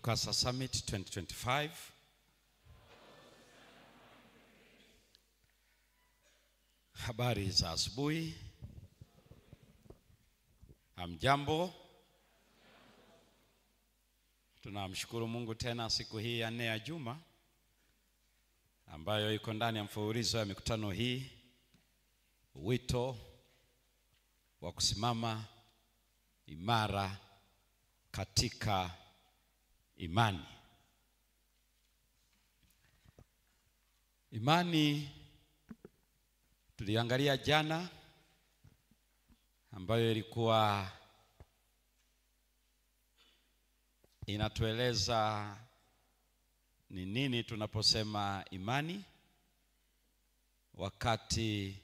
TUCASA Summit 2025. Habari za asubuhi. Hamjambo. Tunamshukuru Mungu tena siku hii ya 4 ya juma ambayo iko ndani ya mfululizo ya mikutano hii, wito wa kusimama imara katika imani. Imani tuliangalia jana, ambayo ilikuwa inatueleza ni nini tunaposema imani, wakati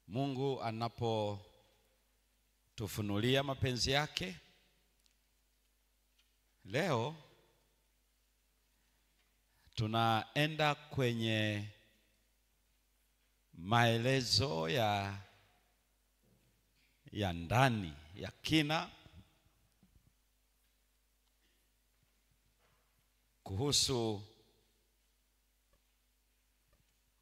Mungu anapotufunulia mapenzi yake. Leo tunaenda kwenye maelezo ya ndani ya kina kuhusu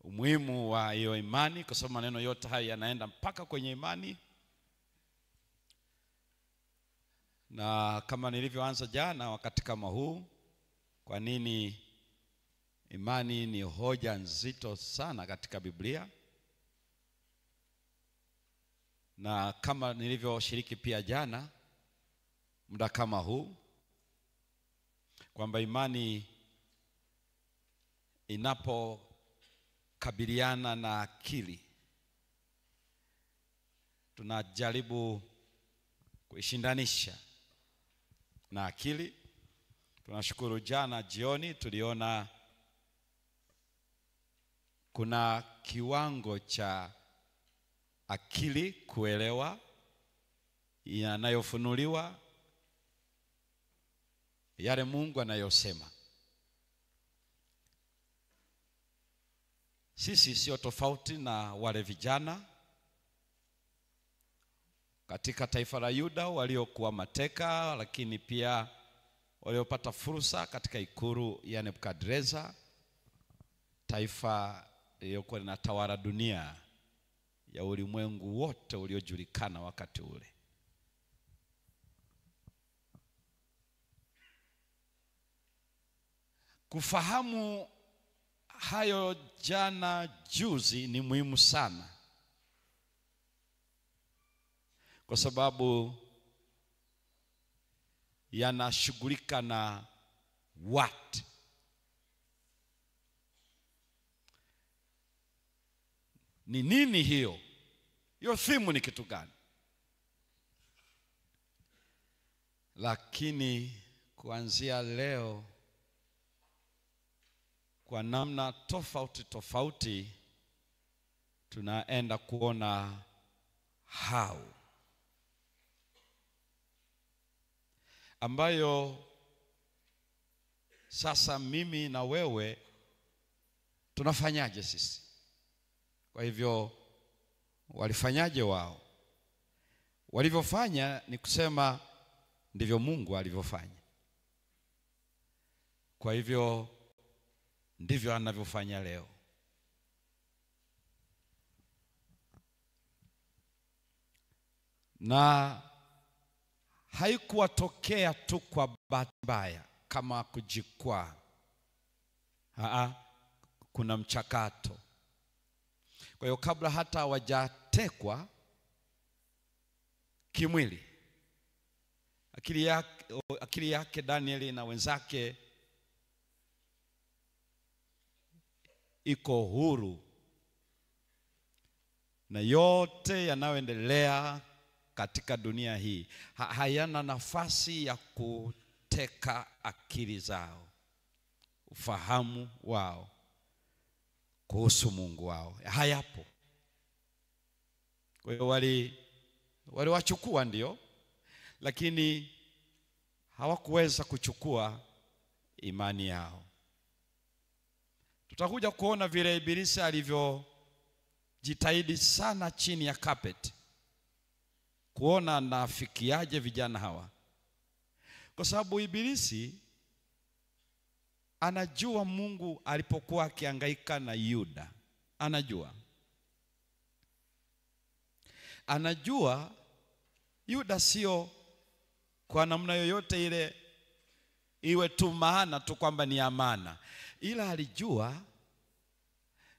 umuhimu wa hiyo imani, kwa sababu maneno yote haya yanaenda mpaka kwenye imani. Na kama nilivyoanza jana wakati kama huu, kwa nini imani ni hoja nzito sana katika Biblia, na kama nilivyoshiriki pia jana muda kama huu, kwamba imani inapokabiliana na akili, tunajaribu kuishindanisha na akili. Tunashukuru jana jioni tuliona kuna kiwango cha akili kuelewa yanayofunuliwa, yale Mungu anayosema. Sisi sio tofauti na wale vijana katika taifa la Yuda waliokuwa mateka, lakini pia waliopata fursa katika ikulu ya Nebukadreza, taifa lililokuwa linatawala dunia ya ulimwengu wote uliojulikana wakati ule. Kufahamu hayo jana juzi ni muhimu sana, kwa sababu yanashughulika na what. Ni nini hiyo? Hiyo thimu ni kitu gani? Lakini kuanzia leo, kwa namna tofauti tofauti, tunaenda kuona how, ambayo sasa mimi na wewe tunafanyaje sisi. Kwa hivyo walifanyaje wao? Walivyofanya ni kusema ndivyo Mungu alivyofanya. Kwa hivyo ndivyo anavyofanya leo. Na haikuwatokea tu kwa bahati mbaya kama kujikwaa. Kuna mchakato. Kwa hiyo kabla hata hawajatekwa kimwili, akili yake Danieli na wenzake iko huru, na yote yanayoendelea katika dunia hii hayana nafasi ya kuteka akili zao, ufahamu wao kuhusu Mungu wao. Hayapo. Kwa hiyo waliwachukua ndio, lakini hawakuweza kuchukua imani yao. Tutakuja kuona vile Ibilisi alivyojitahidi sana chini ya carpet kuona nafikiaje vijana hawa, Kwa sababu Ibilisi anajua Mungu alipokuwa akihangaika na Yuda. Anajua Yuda sio kwa namna yoyote ile iwe tu maana tu kwamba ni amana, ila alijua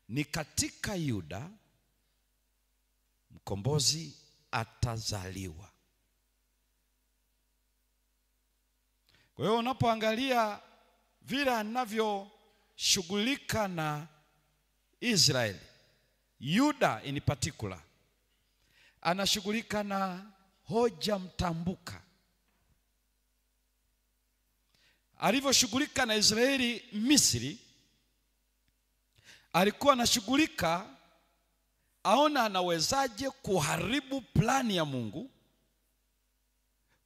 ni katika Yuda mkombozi atazaliwa. Kwa hiyo unapoangalia vile anavyoshughulika na Israeli, Yuda in particular, anashughulika na hoja mtambuka. Alivyoshughulika na Israeli Misri, alikuwa anashughulika aona anawezaje kuharibu plani ya Mungu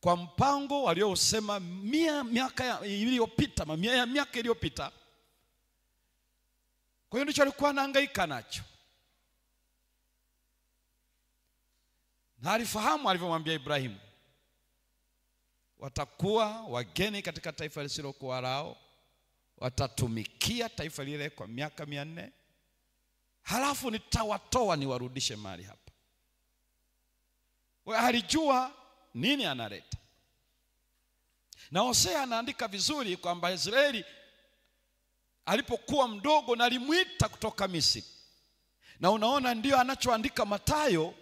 kwa mpango waliosema miaka iliyopita, mamia ya miaka iliyopita. Kwa hiyo ndicho alikuwa anahangaika nacho. Na alifahamu alivyomwambia Ibrahimu, watakuwa wageni katika taifa lisilokuwa lao, watatumikia taifa lile kwa miaka 400, halafu nitawatoa niwarudishe mahali hapa. Wewe alijua nini analeta. Na Hosea anaandika vizuri kwamba Israeli alipokuwa mdogo na alimuita kutoka Misri. Na unaona ndio anachoandika Mathayo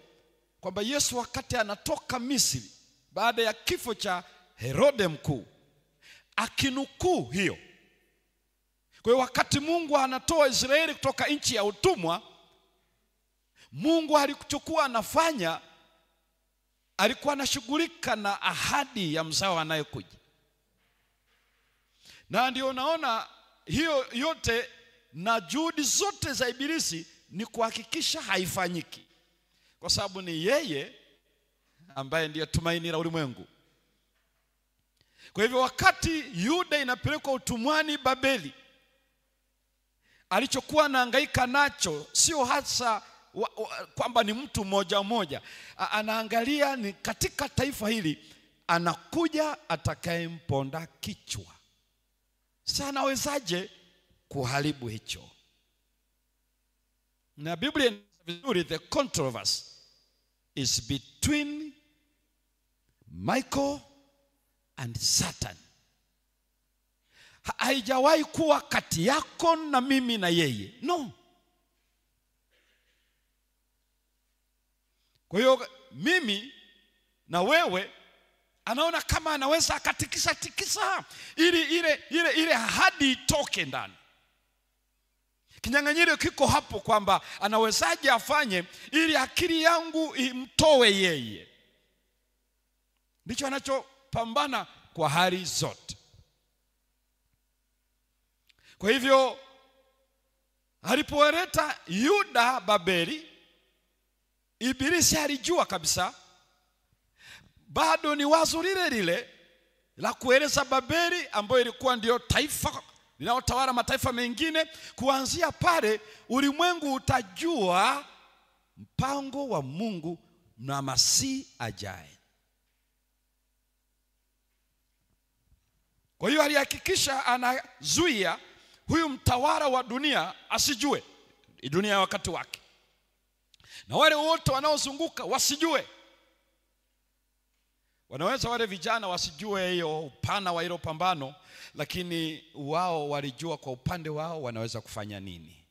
kwamba Yesu wakati anatoka Misri baada ya kifo cha Herode mkuu, akinukuu hiyo. Kwa hiyo wakati Mungu anatoa Israeli kutoka nchi ya utumwa, Mungu alichokuwa anafanya, alikuwa anashughulika na ahadi ya mzao anayekuja. Na ndio unaona hiyo yote na juhudi zote za Ibilisi ni kuhakikisha haifanyiki, kwa sababu ni yeye ambaye ndiye tumaini la ulimwengu. Kwa hivyo wakati Yuda inapelekwa utumwani Babeli, alichokuwa anahangaika nacho sio hasa kwamba ni mtu mmoja mmoja. Anaangalia ni katika taifa hili anakuja atakayemponda kichwa. Sasa anawezaje kuharibu hicho? Na Biblia inasema vizuri, the controversy is between Michael and Satan. Haijawahi kuwa kati yako na mimi na yeye. No. Kwa hiyo mimi na wewe anaona kama anaweza akatikisa ili ile ahadi itoke ndani. Kinyang'anyiro kiko hapo kwamba anawezaje afanye ili akili yangu imtoe yeye. Ndicho anachopambana kwa hali zote. Kwa hivyo alipowaleta Yuda Babeli, Ibilisi alijua kabisa bado ni wazo lile lile la kueleza Babeli ambayo ilikuwa ndio taifa linalotawala mataifa mengine. Kuanzia pale ulimwengu utajua mpango wa Mungu na Masihi ajaye. Kwa hiyo alihakikisha anazuia huyu mtawala wa dunia asijue dunia ya wakati wake, na wale wote wanaozunguka wasijue. Wanaweza wale vijana wasijue hiyo upana wa hilo pambano, lakini wao walijua kwa upande wao wanaweza kufanya nini.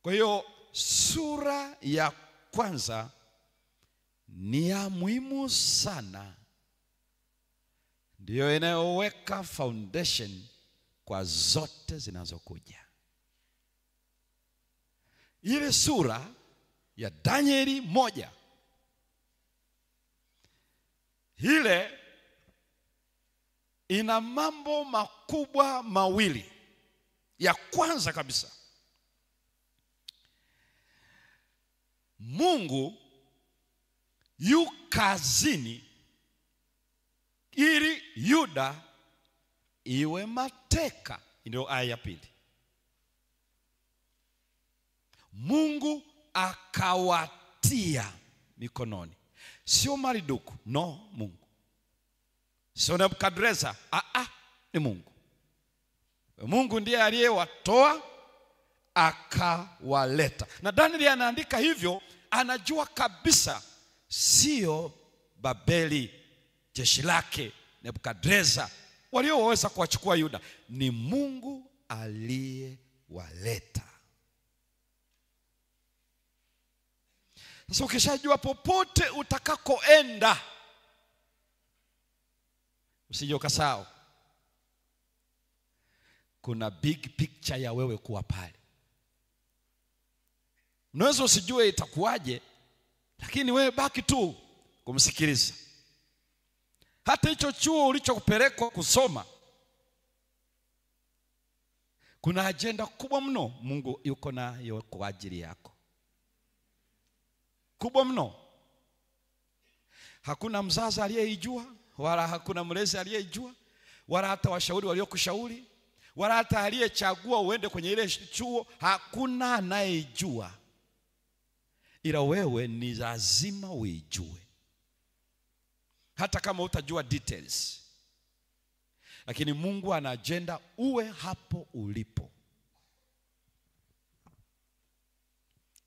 Kwa hiyo sura ya kwanza ni ya muhimu sana, ndio inayoweka foundation kwa zote zinazokuja. Ile sura ya Danieli 1 ile ina mambo makubwa mawili. Ya kwanza kabisa, Mungu yu kazini ili Yuda iwe mateka. Ndio aya ya pili. Mungu akawatia mikononi. Sio Mariduku, no, Mungu. Sio Nebukadreza, ni Mungu. Mungu ndiye aliyewatoa akawaleta. Na Danieli anaandika hivyo, anajua kabisa sio Babeli jeshi lake Nebukadreza walioweza kuwachukua Yuda, ni Mungu aliyewaleta. Sasa ukishajua popote utakakoenda, usije ukasahau kuna big picture ya wewe kuwa pale. Unaweza usijue itakuwaje, lakini wewe baki tu kumsikiliza. Hata hicho chuo ulichokupelekwa kusoma, kuna agenda kubwa mno Mungu yuko nayo kwa ajili yako. Kubwa mno. Hakuna mzazi aliyeijua, wala hakuna mlezi aliyeijua, wala hata washauri waliokushauri, wala hata aliyechagua uende kwenye ile chuo, hakuna anayejua. Ila wewe ni lazima uijue. Hata kama utajua details, lakini Mungu ana agenda uwe hapo ulipo,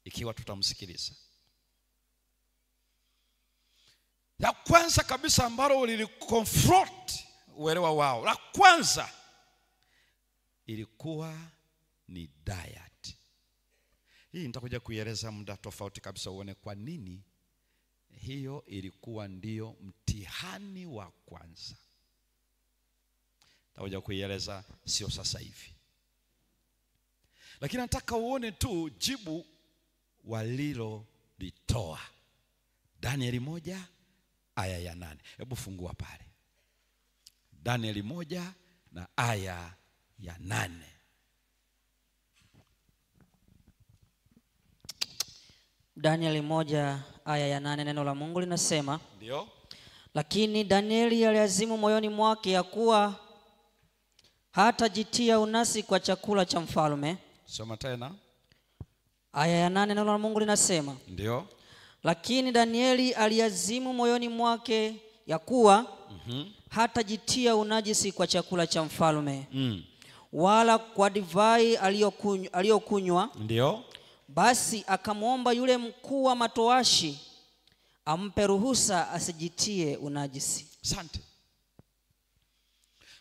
ikiwa tutamsikiliza. La kwanza kabisa ambalo liliconfront uelewa wao, la kwanza ilikuwa ni diet. Hii nitakuja kuieleza muda tofauti kabisa uone kwa nini hiyo ilikuwa ndio mtihani wa kwanza. Nitakuja kuieleza sio sasa hivi, lakini nataka uone tu jibu walilolitoa. Danieli 1 aya ya 8. Hebu fungua pale Danieli 1 na aya ya 8. Danieli 1 aya ya 8, neno la Mungu linasema, ndio, lakini Danieli aliazimu moyoni mwake ya kuwa hatajitia unasi kwa chakula cha mfalme. Soma tena. Aya ya 8, neno la Mungu linasema, ndio, lakini Danieli aliazimu moyoni mwake ya kuwa hatajitia unajisi kwa chakula cha mfalme, wala kwa divai aliyokunywa. Ndio. Basi akamwomba yule mkuu wa matowashi ampe ruhusa asijitie unajisi. Asante.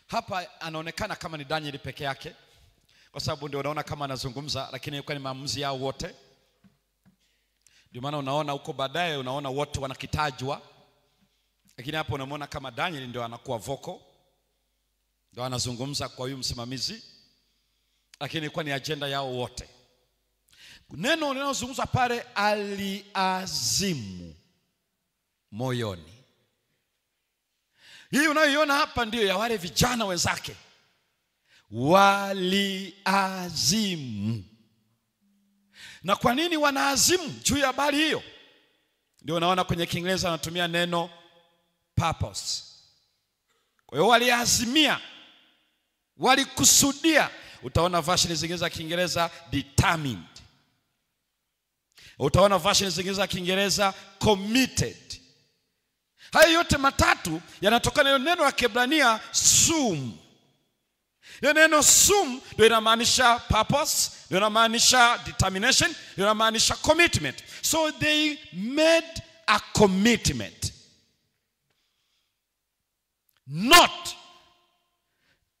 Hapa anaonekana kama ni Danieli peke yake, kwa sababu ndio unaona kama anazungumza, lakini ilikuwa ni maamuzi yao wote. Ndio maana unaona huko baadaye unaona wote wanakitajwa, lakini hapo unamwona kama Danieli ndio anakuwa voko, ndio anazungumza kwa huyu msimamizi, lakini ilikuwa ni agenda yao wote. Neno linalozungumzwa pale, aliazimu moyoni. Hii unayoiona hapa ndio ya wale vijana wenzake, waliazimu. Na kwa nini wanaazimu juu ya habari hiyo? Ndio unaona kwenye Kiingereza anatumia neno purpose. Kwa hiyo waliazimia, walikusudia. Utaona version zingine za Kiingereza determined, utaona version zingine za Kiingereza committed. Haya yote matatu yanatokana na neno la Kiebrania sum. Hiyo neno sum ndio inamaanisha purpose, ndio inamaanisha determination, ndio inamaanisha commitment. So they made a commitment not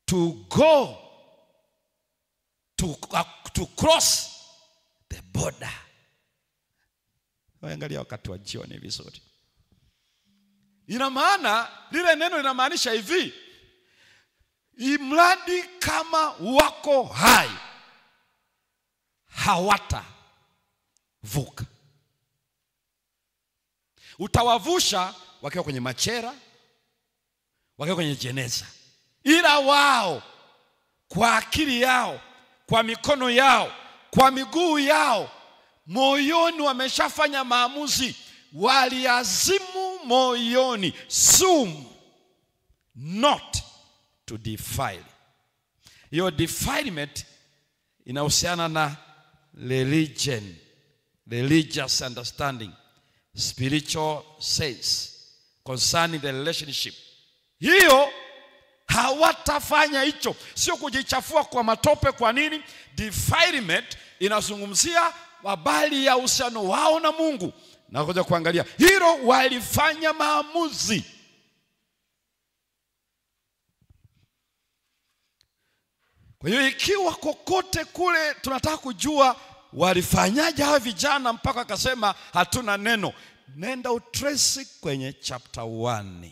to go to cross the border. Angalia wakati wa jioni vizuri. Ina maana lile neno linamaanisha hivi: imradi kama wako hai hawata vuka. Utawavusha wakiwa kwenye machera, wakiwa kwenye jeneza, ila wao kwa akili yao, kwa mikono yao, kwa miguu yao, moyoni wameshafanya maamuzi. Waliazimu moyoni, sum, not to defile. Hiyo defilement inahusiana na religion, religious understanding, spiritual says concerning the relationship. Hiyo hawatafanya hicho. Sio kujichafua kwa matope. Kwa nini? Defilement inazungumzia habari ya uhusiano wao na Mungu. Na kuja kuangalia hilo, walifanya maamuzi. Kwa hiyo ikiwa kokote kule tunataka kujua walifanyaje hawa vijana mpaka akasema hatuna neno, nenda utrace kwenye chapter 1.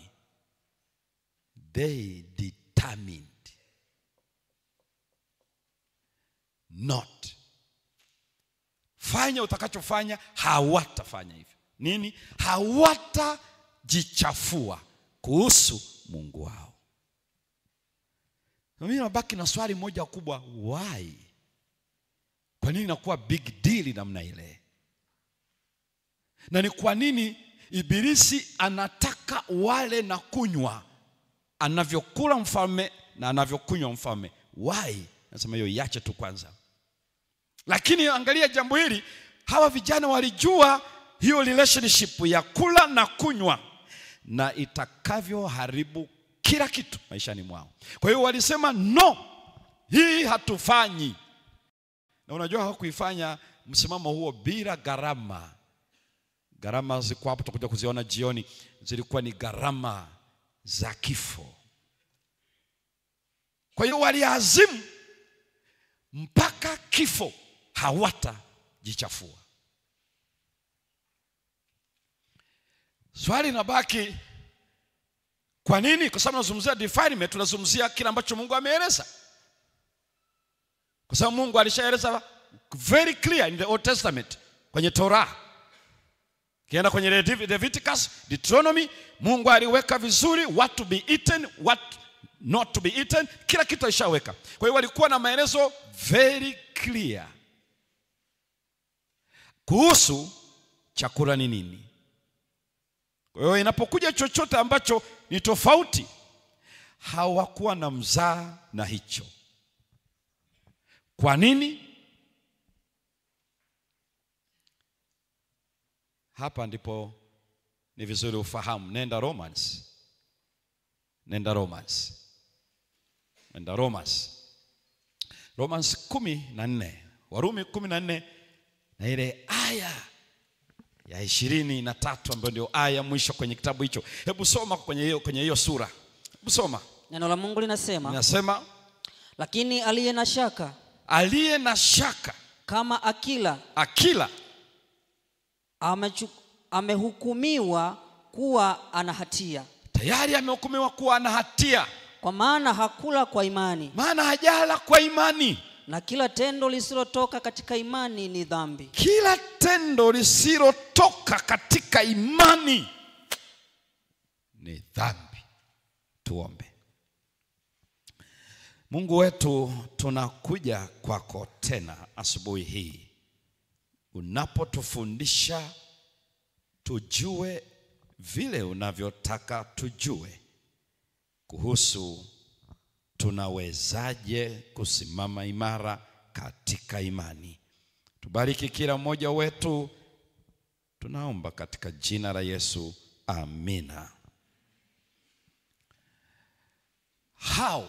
They determined not. Fanya utakachofanya, hawatafanya hivyo. Nini? Hawatajichafua kuhusu Mungu wao. Mimi nabaki na swali moja kubwa, why? Kwa nini inakuwa big deal namna ile? Na ni kwa nini Ibilisi anataka wale na kunywa anavyokula mfalme na anavyokunywa mfalme? Why? Nasema hiyo iache tu kwanza. Lakini angalia jambo hili, hawa vijana walijua hiyo relationship ya kula na kunywa na itakavyoharibu kila kitu maishani mwao. Kwa hiyo walisema no, hii hatufanyi. Na unajua hawakuifanya msimamo huo bila gharama. Gharama zilikuwa hapo, tutakuja kuziona jioni. Zilikuwa ni gharama za kifo. Kwa hiyo waliazimu mpaka kifo hawatajichafua. Swali linabaki, kwa nini? Kwa sababu tunazungumzia defilement, tunazungumzia kile ambacho Mungu ameeleza. Kwa sababu Mungu alishaeleza very clear in the Old Testament, kwenye Torah. Kienda kwenye Leviticus, Deuteronomy, Mungu aliweka vizuri what to be eaten, what not to be eaten, kila kitu alishaweka. Kwa hiyo walikuwa na maelezo very clear kuhusu chakula ni nini. Kwa hiyo inapokuja chochote ambacho ni tofauti, hawakuwa na mzaa na hicho. Kwa nini? Hapa ndipo ni vizuri ufahamu. Nenda Romans. Romans 14. Warumi 14 na ile aya ya 23 ambayo ndio aya mwisho kwenye kitabu hicho. Hebu soma kwenye hiyo sura. Hebu soma. Neno la Mungu linasema, lakini aliye na shaka kama akila amehukumiwa kuwa ana hatia. Tayari amehukumiwa kuwa ana hatia. Kwa maana hakula kwa imani. Maana hajala kwa imani. Na kila tendo lisilotoka katika imani ni dhambi. Kila tendo lisilotoka katika imani ni dhambi. Tuombe. Mungu wetu, tunakuja kwako tena asubuhi hii. Unapotufundisha tujue vile unavyotaka tujue kuhusu tunawezaje kusimama imara katika imani. Tubariki kila mmoja wetu, tunaomba katika jina la Yesu, amina. How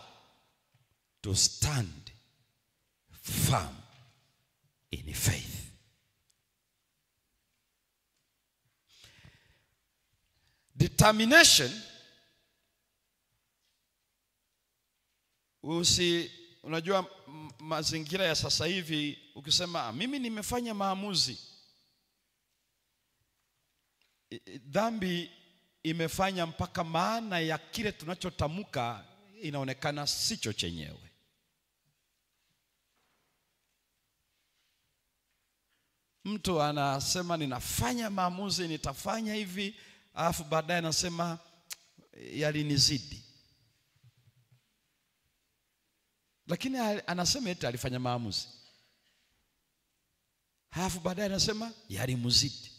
to stand firm in faith. Determination. Unajua mazingira ya sasa hivi, ukisema mimi nimefanya maamuzi, dhambi imefanya mpaka maana ya kile tunachotamka inaonekana sicho chenyewe. Mtu anasema ninafanya maamuzi, nitafanya hivi, alafu baadaye anasema yalinizidi. Lakini anasema eti alifanya maamuzi, alafu baadaye anasema yalimzidi.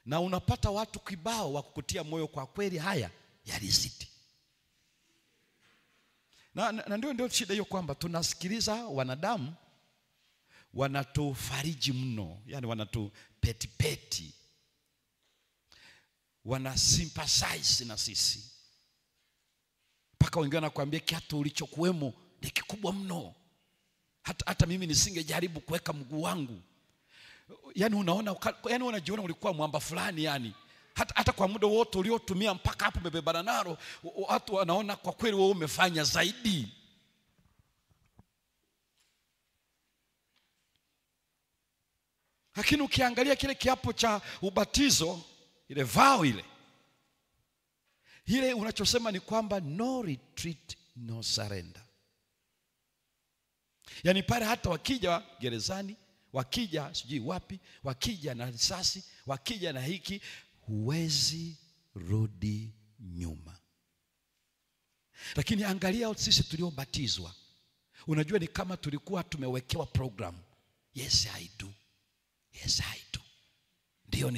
Na unapata watu kibao wa kukutia moyo, kwa kweli haya yalizidi. Na ndio shida hiyo, kwamba tunasikiliza wanadamu wanatufariji mno, yani wanatupetipeti, wana sympathize na sisi, mpaka wengine wanakuambia kiatu ulichokuwemo ni kikubwa mno, hata mimi nisingejaribu kuweka mguu wangu. Yani unaona, yani unajiona ulikuwa mwamba fulani, yani hata kwa muda wote uliotumia mpaka hapo umebebana nalo, watu wanaona kwa kweli wewe umefanya zaidi. Lakini ukiangalia kile kiapo cha ubatizo, ile vow ile unachosema ni kwamba no retreat, no surrender. Yani pale hata wakija gerezani, wakija sijui wapi, wakija na risasi, wakija na hiki, huwezi rudi nyuma. Lakini angalia sisi tuliobatizwa, unajua ni kama tulikuwa tumewekewa program. Yes I do, yes I do, ndio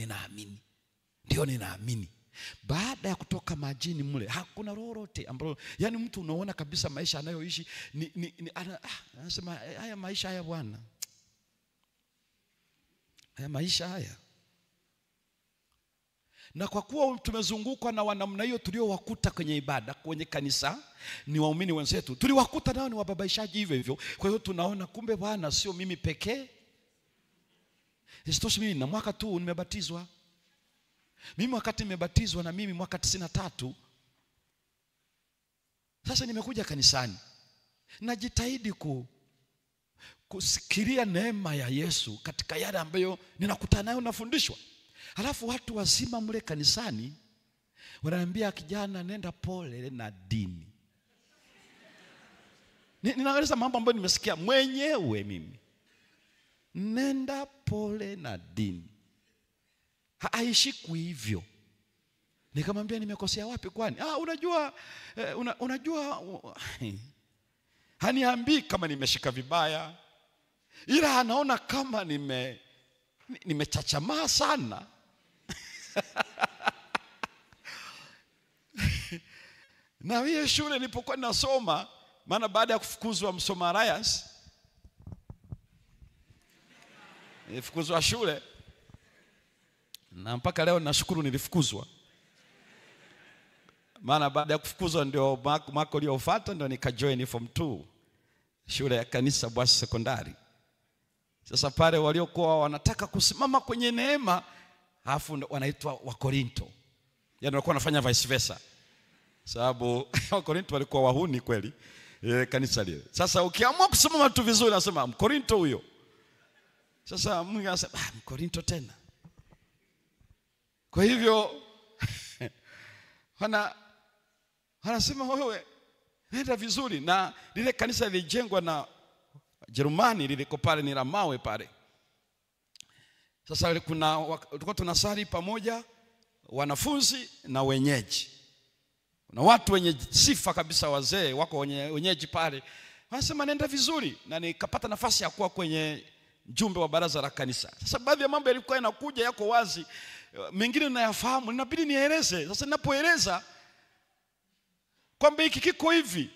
ninaamini. Baada ya kutoka majini mle, hakuna lolote ambalo, yani mtu unaona kabisa maisha anayoishi anasema haya maisha haya bwana, haya maisha haya. Na kwa kuwa tumezungukwa na wanamna hiyo tuliowakuta kwenye ibada, kwenye kanisa, ni waumini wenzetu tuliwakuta nao ni wababaishaji hivyo hivyo. Kwa hiyo tunaona kumbe bwana sio mimi pekee. Isitoshe mimi na mwaka tu nimebatizwa. Mimi wakati nimebatizwa na mimi mwaka 93. Sasa nimekuja kanisani, najitahidi kusikilia neema ya Yesu katika yale ambayo ninakutana nayo, nafundishwa. Halafu watu wazima mle kanisani wananiambia, kijana nenda pole na dini. Ninaeleza mambo ambayo nimesikia mwenyewe mimi. Nenda pole na dini. Haishiku hivyo. Nikamwambia nimekosea wapi kwani? Unajua haniambii kama nimeshika vibaya, ila anaona kama nimechachamaa sana. Na hiyo shule nilipokuwa nasoma, maana baada ya kufukuzwa Msoma Alliance, nilifukuzwa shule, na mpaka leo nashukuru nilifukuzwa. Maana baada ya kufukuzwa ndio mwaka uliofuata ndio nikajoin form 2 shule ya kanisa Bwasi Sekondari. Sasa pale waliokuwa wanataka kusimama kwenye neema, alafu wanaitwa Wakorinto. Yaani walikuwa wanafanya vice versa. Sababu Wakorinto walikuwa wahuni kweli kanisa lile. Sasa ukiamua kusimama tu vizuri nasema Mkorinto huyo. Sasa Mungu anasema Mkorinto tena. Kwa hivyo wanasema wewe nenda vizuri. Na lile kanisa lilijengwa na Jerumani, liliko pale ni la mawe pale. Sasa tulikuwa tunasali pamoja, wanafunzi na wenyeji. Na watu wenye sifa kabisa, wazee wako wenyeji pale. Wanasema nenda vizuri, na nikapata nafasi ya kuwa kwenye mjumbe wa baraza la kanisa. Sasa baadhi ya mambo yalikuwa yanakuja yako wazi, mengine nayafahamu, inabidi nieleze. Sasa ninapoeleza kwamba hiki kiko hivi,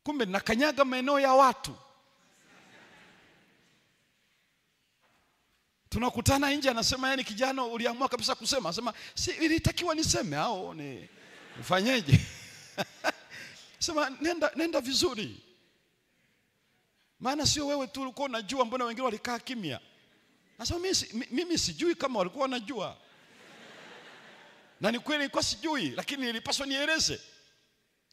kumbe nakanyaga maeneo ya watu. Tunakutana nje, anasema yani kijana uliamua kabisa kusema. Anasema si ilitakiwa niseme au nifanyeje? Sema nenda vizuri. Maana sio wewe tu ulikuwa unajua, mbona wengine walikaa kimya? Anasema mimi sijui kama walikuwa wanajua. Na ni kweli nilikuwa sijui, lakini nilipaswa nieleze.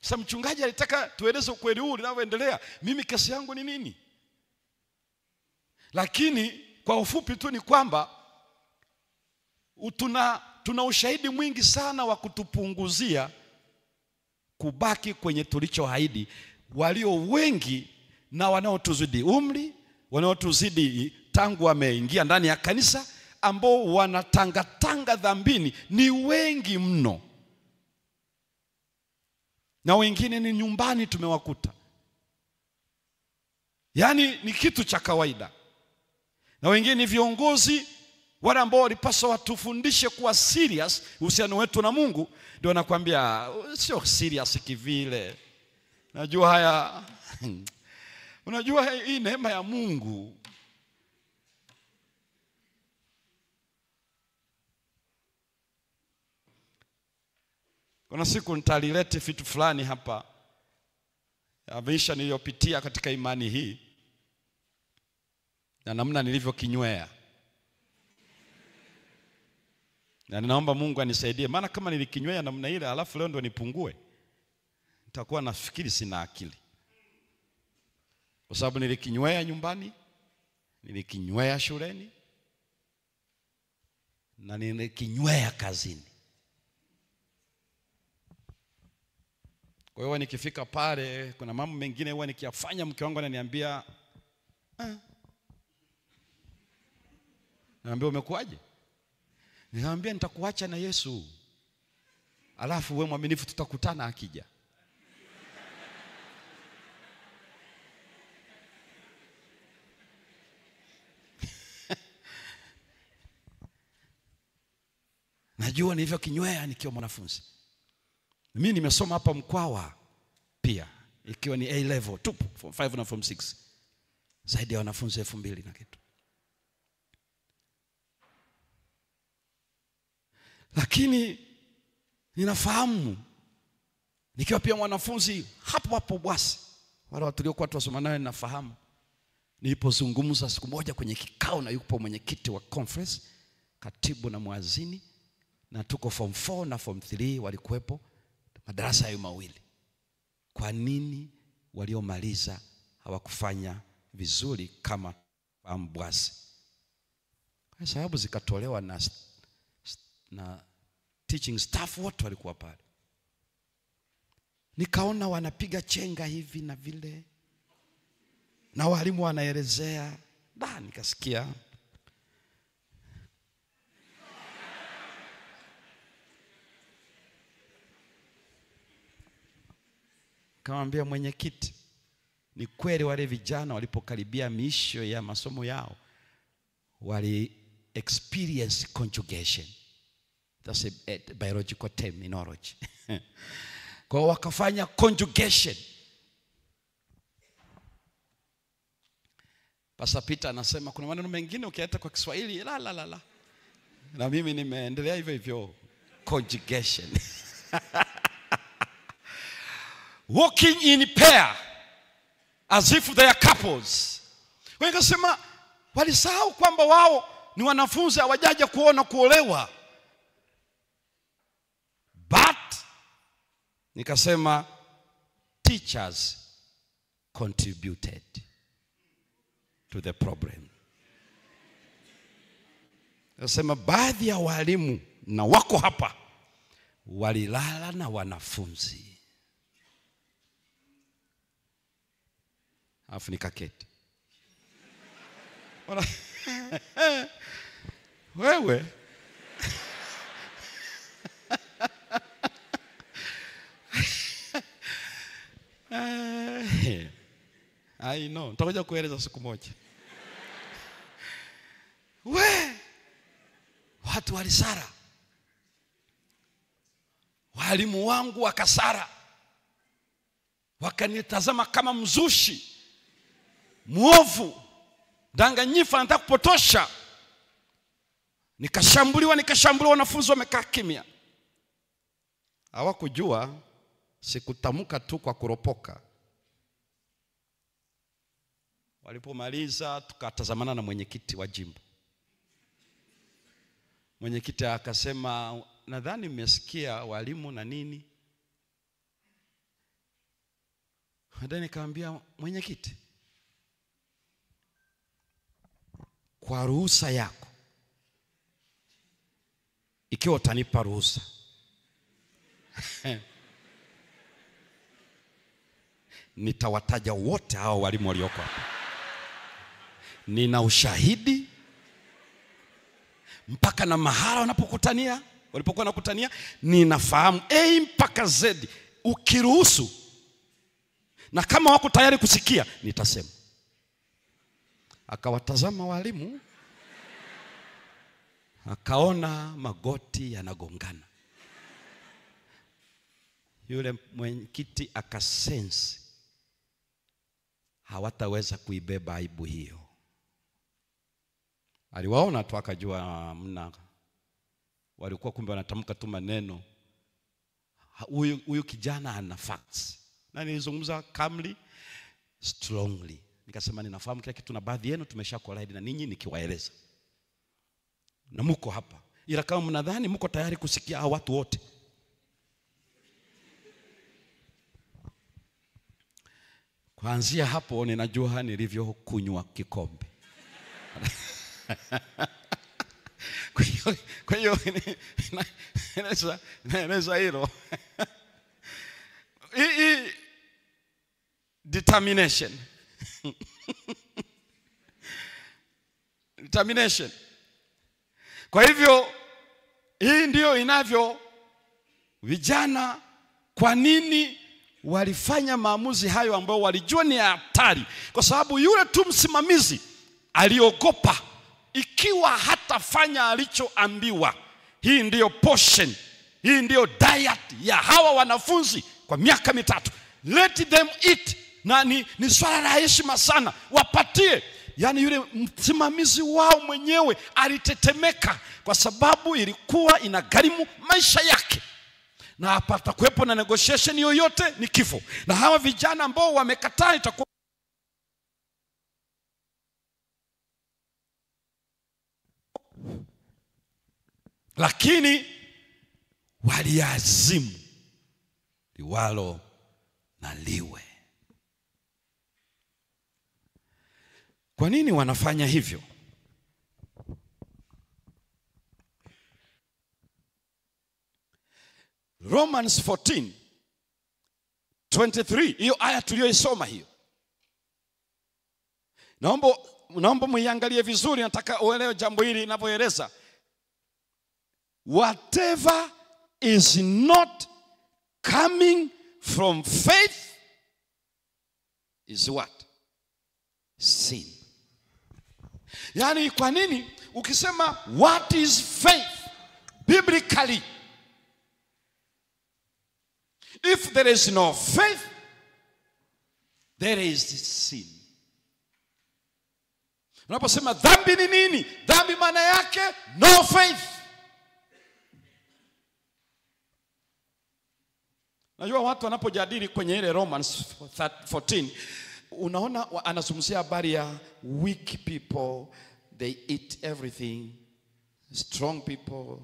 Sasa mchungaji alitaka tueleze ukweli huu unavyoendelea. Mimi kesi yangu ni nini? Lakini kwa ufupi tu ni kwamba tuna ushahidi mwingi sana wa kutupunguzia kubaki kwenye tulichoahidi, walio wengi na wanaotuzidi umri, wanaotuzidi tangu wameingia ndani ya kanisa, ambao wanatangatanga dhambini ni wengi mno. Na wengine ni nyumbani tumewakuta. Yaani ni kitu cha kawaida. Na wengine ni viongozi wale ambao walipaswa watufundishe kuwa serious uhusiano wetu na Mungu, ndio wanakuambia sio serious kivile. Najua haya unajua hii neema ya Mungu Kuna siku nitalilete vitu fulani hapa ya maisha niliyopitia katika imani hii na namna nilivyokinywea. Na ninaomba Mungu anisaidie, maana kama nilikinywea namna ile alafu leo ndo nipungue, nitakuwa nafikiri sina akili. Kwa sababu nilikinywea nyumbani, nilikinywea shuleni, na nilikinywea kazini. Kwa hiyo nikifika pale, kuna mambo mengine huwa nikiyafanya mke wangu ananiambia, naambia umekuaje? Nikamwambia nitakuacha na Yesu, alafu wewe mwaminifu, tutakutana akija. Najua nilivyo kinywea nikiwa mwanafunzi. Mimi nimesoma hapa Mkwawa pia, ikiwa ni A level tu, form 5 na form 6. Zaidi ya wanafunzi 2000 na kitu. Lakini ninafahamu nikiwa pia mwanafunzi hapo hapo Bwasi, wale watu waliokuwa tunasoma naye, ninafahamu nilipozungumza siku moja kwenye kikao na yupo mwenyekiti wa conference, katibu na muazini, na tuko form 4 na form 3 walikuwepo, madarasa hayo mawili. Kwa nini waliomaliza hawakufanya vizuri kama Bwasi? Kwa sababu zikatolewa na teaching staff wote walikuwa pale. Nikaona wanapiga chenga hivi na vile, na walimu wanaelezea, nikasikia kamwambia mwenyekiti, ni kweli wale vijana walipokaribia miisho ya masomo yao wali experience conjugation. That's a biological terminology. Kwa wakafanya conjugation. Pastor Peter anasema kuna maneno mengine ukiaita kwa Kiswahili la. Na mimi nimeendelea hivyo hivyo, conjugation. Walking in pair as if they are couples. Kwa hiyo nikasema walisahau kwamba wao ni wanafunzi, hawajaja kuona kuolewa. But nikasema teachers contributed to the problem. Nikasema baadhi ya walimu na wako hapa walilala na wanafunzi. Alafu nikaketi. Wewe I know, nitakuja kueleza siku moja. Watu walisara, walimu wangu wakasara, wakanitazama kama mzushi, muovu, danganyifu, anataka kupotosha. Nikashambuliwa, wanafunzi wamekaa kimya. Hawakujua sikutamka tu kwa kuropoka. Walipomaliza tukatazamana na mwenyekiti wa jimbo. Mwenyekiti akasema, nadhani mmesikia walimu na nini. Hadi nikamwambia mwenyekiti, kwa ruhusa yako, ikiwa utanipa ruhusa, nitawataja wote hao walimu walioko hapa. Nina ushahidi mpaka na mahala wanapokutania, walipokuwa wanakutania, ninafahamu A mpaka Z. Ukiruhusu, na kama wako tayari kusikia, nitasema. Akawatazama walimu, akaona magoti yanagongana. Yule mwenyekiti akasense hawataweza kuibeba aibu hiyo. Aliwaona tu akajua mna, walikuwa kumbe wanatamka tu maneno, huyu kijana ana facts. Na nilizungumza calmly, strongly. Nikasema ninafahamu kila kitu na baadhi yenu tumesha collide na ninyi nikiwaeleza. Na mko hapa. Ila kama mnadhani mko tayari kusikia hao watu wote. Kuanzia hapo ninajua nilivyokunywa kikombe. Kwa hiyo inaweza hilo. Determination. Determination. Kwa hivyo hii ndio inavyo vijana kwa nini walifanya maamuzi hayo ambao walijua ni hatari. Kwa sababu yule tu msimamizi aliogopa ikiwa hatafanya alichoambiwa. Hii ndiyo portion, hii ndiyo diet ya hawa wanafunzi kwa miaka 3. Let them eat. Na ni swala la heshima sana. Wapatie. Yani yule msimamizi wao mwenyewe alitetemeka kwa sababu ilikuwa inagharimu maisha yake. Na hapata kuwepo na negotiation yoyote, ni kifo. Na hawa vijana ambao wamekataa itakuwa lakini waliazimu liwalo na liwe. Kwa nini wanafanya hivyo? Romans 14:23, hiyo aya tuliyoisoma hiyo. Naomba muiangalie vizuri, nataka uelewe jambo hili linavyoeleza. Whatever is not coming from faith is what? Sin. Yani kwa nini ukisema what is faith biblically? If there is no faith, there is sin. Unaposema dhambi ni nini? Dhambi maana yake no faith. Najua watu wanapojadili kwenye ile Romans 14, unaona anazungumzia habari ya weak people, they eat everything, strong people,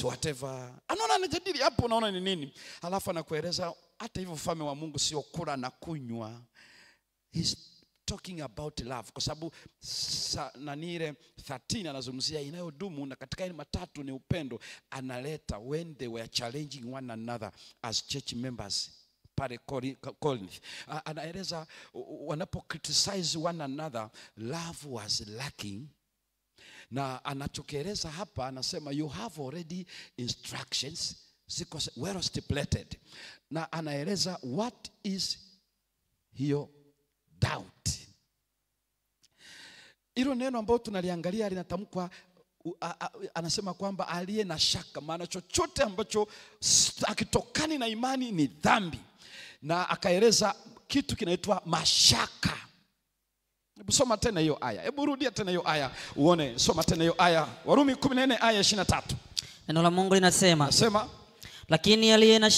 whatever. Anaona anajadili hapo, unaona ni nini? Alafu anakueleza hata hivyo ufalme wa Mungu sio kula na kunywa. He's talking about love. Kwa sababu ile 13 anazungumzia inayodumu, na katika ile 3 ni upendo. Analeta when they were challenging one another as church members pale Corinth. Anaeleza wanapo criticize one another, love was lacking. Na anachokieleza hapa anasema you have already instructions ziko well stipulated. Na anaeleza what is hiyo doubt. Hilo neno ambalo tunaliangalia linatamkwa, anasema kwamba aliye na shaka, maana chochote ambacho akitokani na imani ni dhambi. Na akaeleza kitu kinaitwa mashaka. Hebu soma tena hiyo aya. Hebu rudia tena hiyo aya uone. Soma tena hiyo aya. Warumi 14 aya 23. Neno la Mungu linasema, lakini aliye na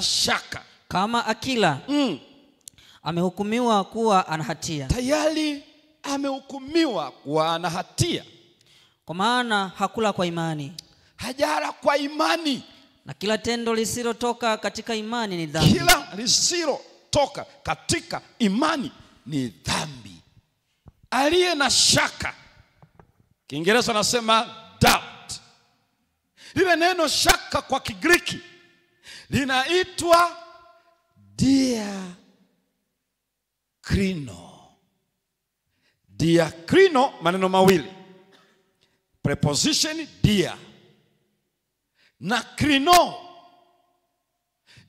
shaka kama akila amehukumiwa kuwa ana hatia. Tayari amehukumiwa kuwa ana hatia. Kwa maana hakula kwa imani. Hajala kwa imani. Na kila tendo lisilotoka katika imani ni dhambi. Kila lisilotoka katika imani ni dhambi. Aliye na shaka, Kiingereza nasema doubt. Lile neno shaka kwa Kigiriki linaitwa diakrino. Diakrino maneno mawili. Preposition dia na krino.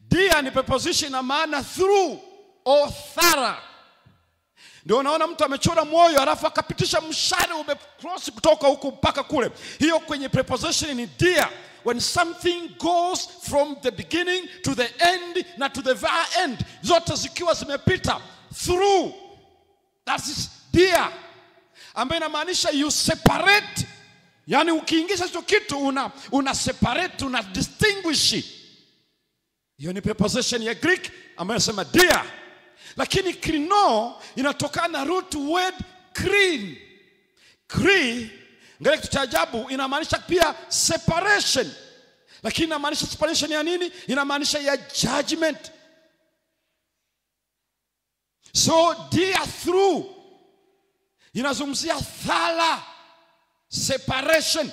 Dia ni preposition na maana through or thara. Ndio unaona mtu amechora moyo alafu akapitisha mshale umecross kutoka huku mpaka kule. Hiyo kwenye preposition ni dia. When something goes from the beginning to the end na to the very end, zote zikiwa zimepita through. That is dia. Ambayo inamaanisha you separate Yani ukiingiza hicho kitu una separate, una distinguish. Hiyo ni preposition ya Greek ambayo inasema dear. Lakini krino inatokana na root word krin. Kri, ngale kitu cha ajabu, inamaanisha pia separation. Lakini inamaanisha separation ya nini? Inamaanisha ya judgment. So dear through inazungumzia thala separation,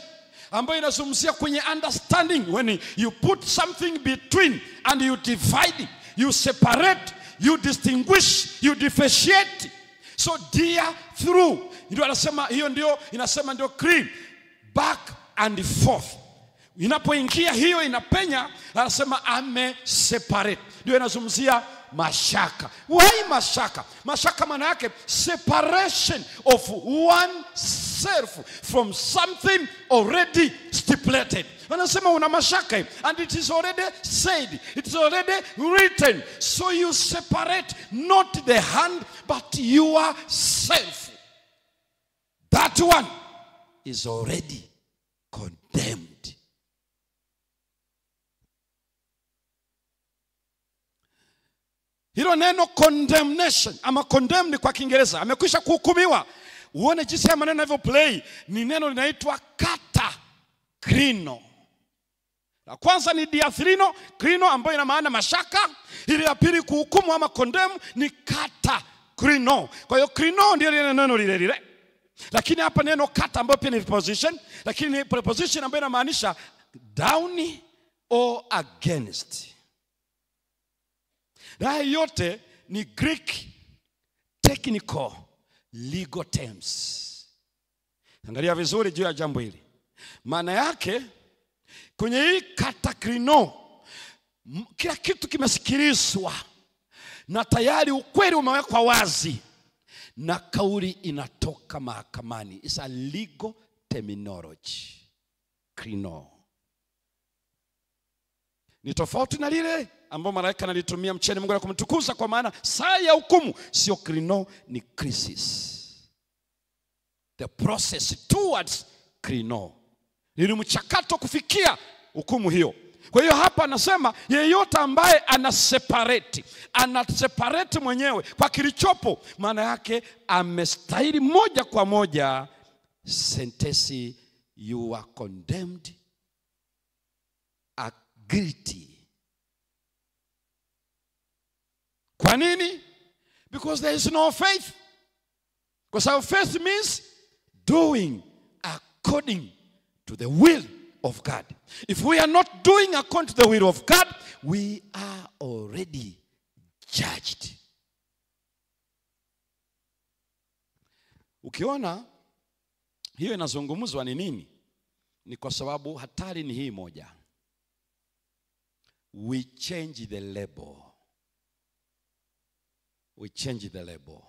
ambayo inazungumzia kwenye understanding. When you put something between and you divide, you separate, you distinguish, you differentiate. So dear through, ndio anasema, hiyo ndio inasema ndio cream, back and forth. Inapoingia hiyo inapenya, anasema ame separate. Ndio inazungumzia mashaka. Why mashaka? Mashaka maana yake separation of one self from something already stipulated. Anasema una mashaka and it is already said, it is already written. So you separate not the hand but yourself. That one is already condemned. Hilo neno condemnation ama condemned kwa Kiingereza, amekwisha kuhukumiwa. Uone jinsi ya maneno yanavyo play. Ni neno linaitwa kata krino. La kwanza ni diathrino, krino ambayo ina maana mashaka. Ile ya pili kuhukumu ama condemn ni kata krino. Kwa hiyo krino ndio neno lile. Lakini hapa neno kata ambayo pia ni preposition, lakini ni preposition ambayo inamaanisha down or against. Na yote ni Greek technical legal terms. Angalia vizuri juu ya jambo hili. Maana yake kwenye hii katakrino, kila kitu kimesikilizwa na tayari ukweli umewekwa wazi na kauli inatoka mahakamani. It's a legal terminology. Krino ni tofauti na lile ambao malaika analitumia mcheni Mungu na kumtukuza, kwa maana saa ya hukumu sio krino, ni crisis. The process towards krino ni mchakato kufikia hukumu hiyo. Kwa hiyo hapa anasema yeyote ambaye anaseparate mwenyewe kwa kilichopo, maana yake amestahili moja kwa moja sentensi, you are condemned, guilty. Kwa nini? Because there is no faith. Because our faith means doing according to the will of God. If we are not doing according to the will of God, we are already judged. Ukiona hiyo inazungumzwa ni nini? Ni kwa sababu hatari ni hii moja. We change the label. We change the label.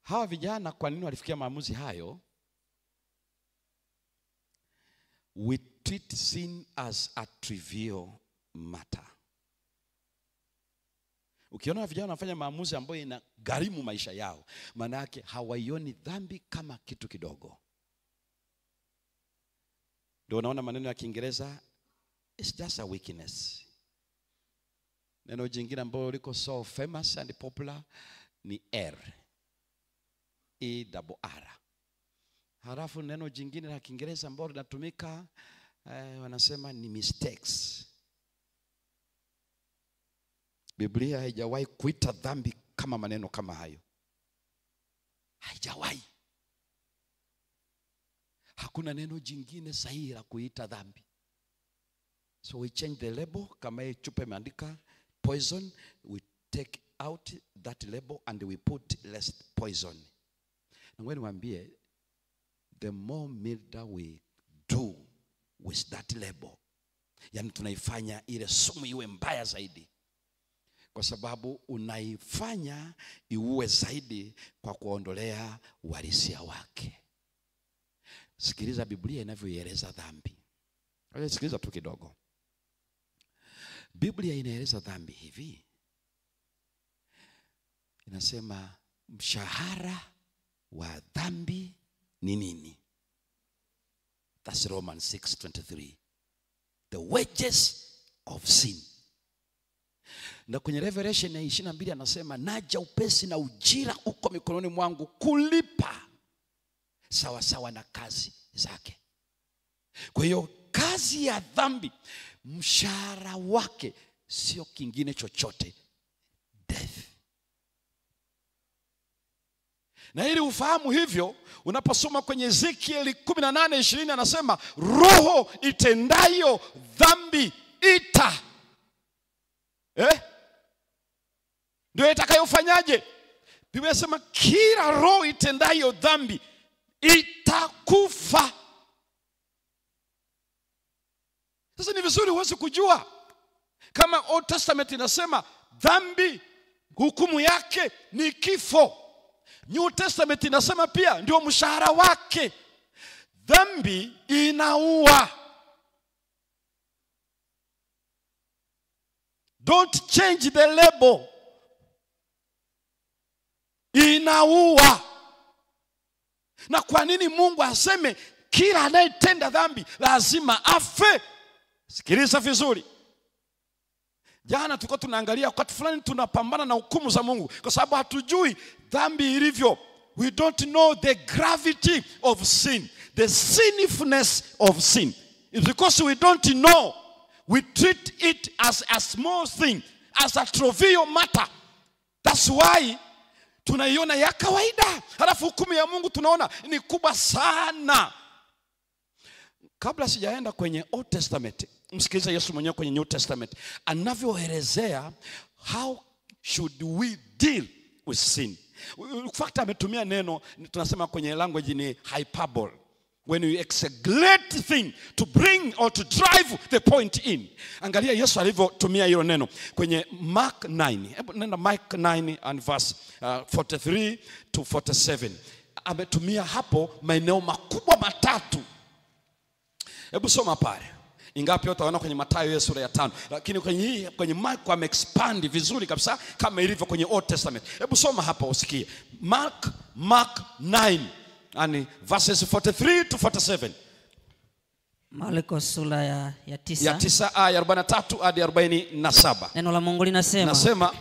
Hawa vijana kwa nini walifikia maamuzi hayo? We treat sin as a trivial matter. Ukiona vijana wanafanya maamuzi ambayo inagharimu maisha yao, maana yake hawaioni dhambi kama kitu kidogo. Ndio unaona maneno ya Kiingereza, it's just a weakness. Neno jingine ambalo liko so famous and popular ni ER. Halafu neno jingine la Kiingereza ambalo linatumika wanasema ni mistakes. Biblia haijawahi kuita dhambi kama maneno kama hayo. Haijawahi. Hakuna neno jingine sahihi la kuita dhambi. So we change the label. Kama hii chupa imeandika poison, we take out that label and we put less poison. Na ngoja niwaambie, the more milder we do with that label, yani tunaifanya ile sumu iwe mbaya zaidi, kwa sababu unaifanya iue zaidi kwa kuondolea uhalisia wake. Sikiliza Biblia inavyoeleza dhambi. Sikiliza tu kidogo. Biblia inaeleza dhambi hivi. Inasema mshahara wa dhambi ni nini? That's Romans 6:23. The wages of sin. Na kwenye Revelation ya 22 anasema naja upesi na ujira uko mikononi mwangu kulipa sawa sawa na kazi zake. Kwa hiyo kazi ya dhambi, mshahara wake sio kingine chochote, death. Na ili ufahamu hivyo, unaposoma kwenye Ezekiel 18:20 anasema roho itendayo dhambi ita. Ndio itakayofanyaje? Biblia inasema kila roho itendayo dhambi itakufa. Sasa ni vizuri uweze kujua kama Old Testament inasema dhambi hukumu yake ni kifo. New Testament inasema pia ndio mshahara wake. Dhambi inaua. Don't change the label. Inaua. Na kwa nini Mungu aseme kila anayetenda dhambi lazima afe? Sikiliza vizuri. Jana tulikuwa tunaangalia wakati fulani tunapambana na hukumu za Mungu kwa sababu hatujui dhambi ilivyo. We don't know the gravity of sin, the sinfulness of sin. It's because we don't know. We treat it as a small thing, as a trivial matter. That's why tunaiona ya kawaida. Halafu hukumu ya Mungu tunaona ni kubwa sana. Kabla sijaenda kwenye Old Testament, msikilize Yesu mwenyewe kwenye New Testament anavyoelezea how should we deal with sin. In fact ametumia neno tunasema kwenye language ni hyperbole. When you exaggerate thing to bring or to drive the point in. Angalia Yesu alivyotumia hilo neno kwenye Mark 9. Hebu nenda Mark 9 and verse 43 to 47. Ametumia hapo maeneo makubwa matatu. Hebu soma pale. Ingapi utaona kwenye Mathayo sura ya 5, lakini kwenye Mark ameexpand vizuri kabisa kama ilivyo kwenye Old Testament. Hebu soma hapa usikie. Mark 9 and verses 43 to 47. Marko sura ya 9. Ya 9 aya 43 hadi 47. Neno la Mungu linasema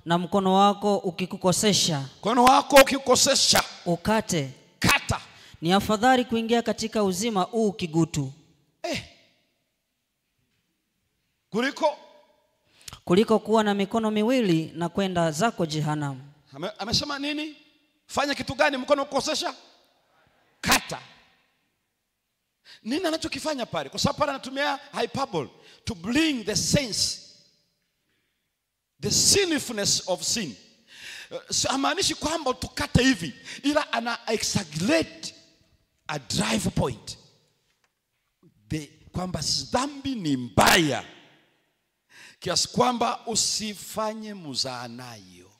na mkono wako ukikukosesha ukate. Kata. Ni afadhali kuingia katika uzima huu kigutu. Kuliko kuwa na mikono miwili na kwenda zako jehanamu. Amesema nini? Fanya kitu gani mkono ukukosesha? Kata. Nini anachokifanya pale? Kwa sababu pale anatumia hyperbole to bring the sense, the sinfulness of sin. Hamaanishi kwamba tukate hivi, ila ana exaggerate a drive point. Kwamba dhambi ni mbaya kiasi kwamba usifanye mzaha nayo.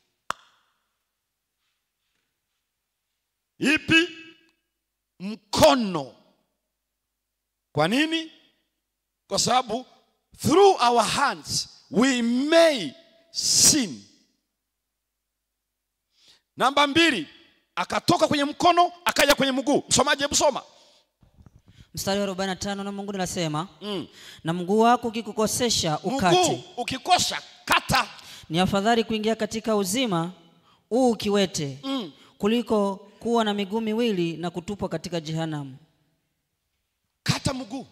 Ipi? Mkono. Kwa nini? Kwa sababu through our hands we may sin. Namba 2, akatoka kwenye mkono akaja kwenye mguu. Msomaji hebu soma. Mstari wa 45 na Mungu linasema na mguu wako ukikukosesha ukate. Mguu ukikosa kata. Ni afadhali kuingia katika uzima huu kiwete kuliko kuwa na miguu miwili na kutupwa katika jehanamu. Kata mguu.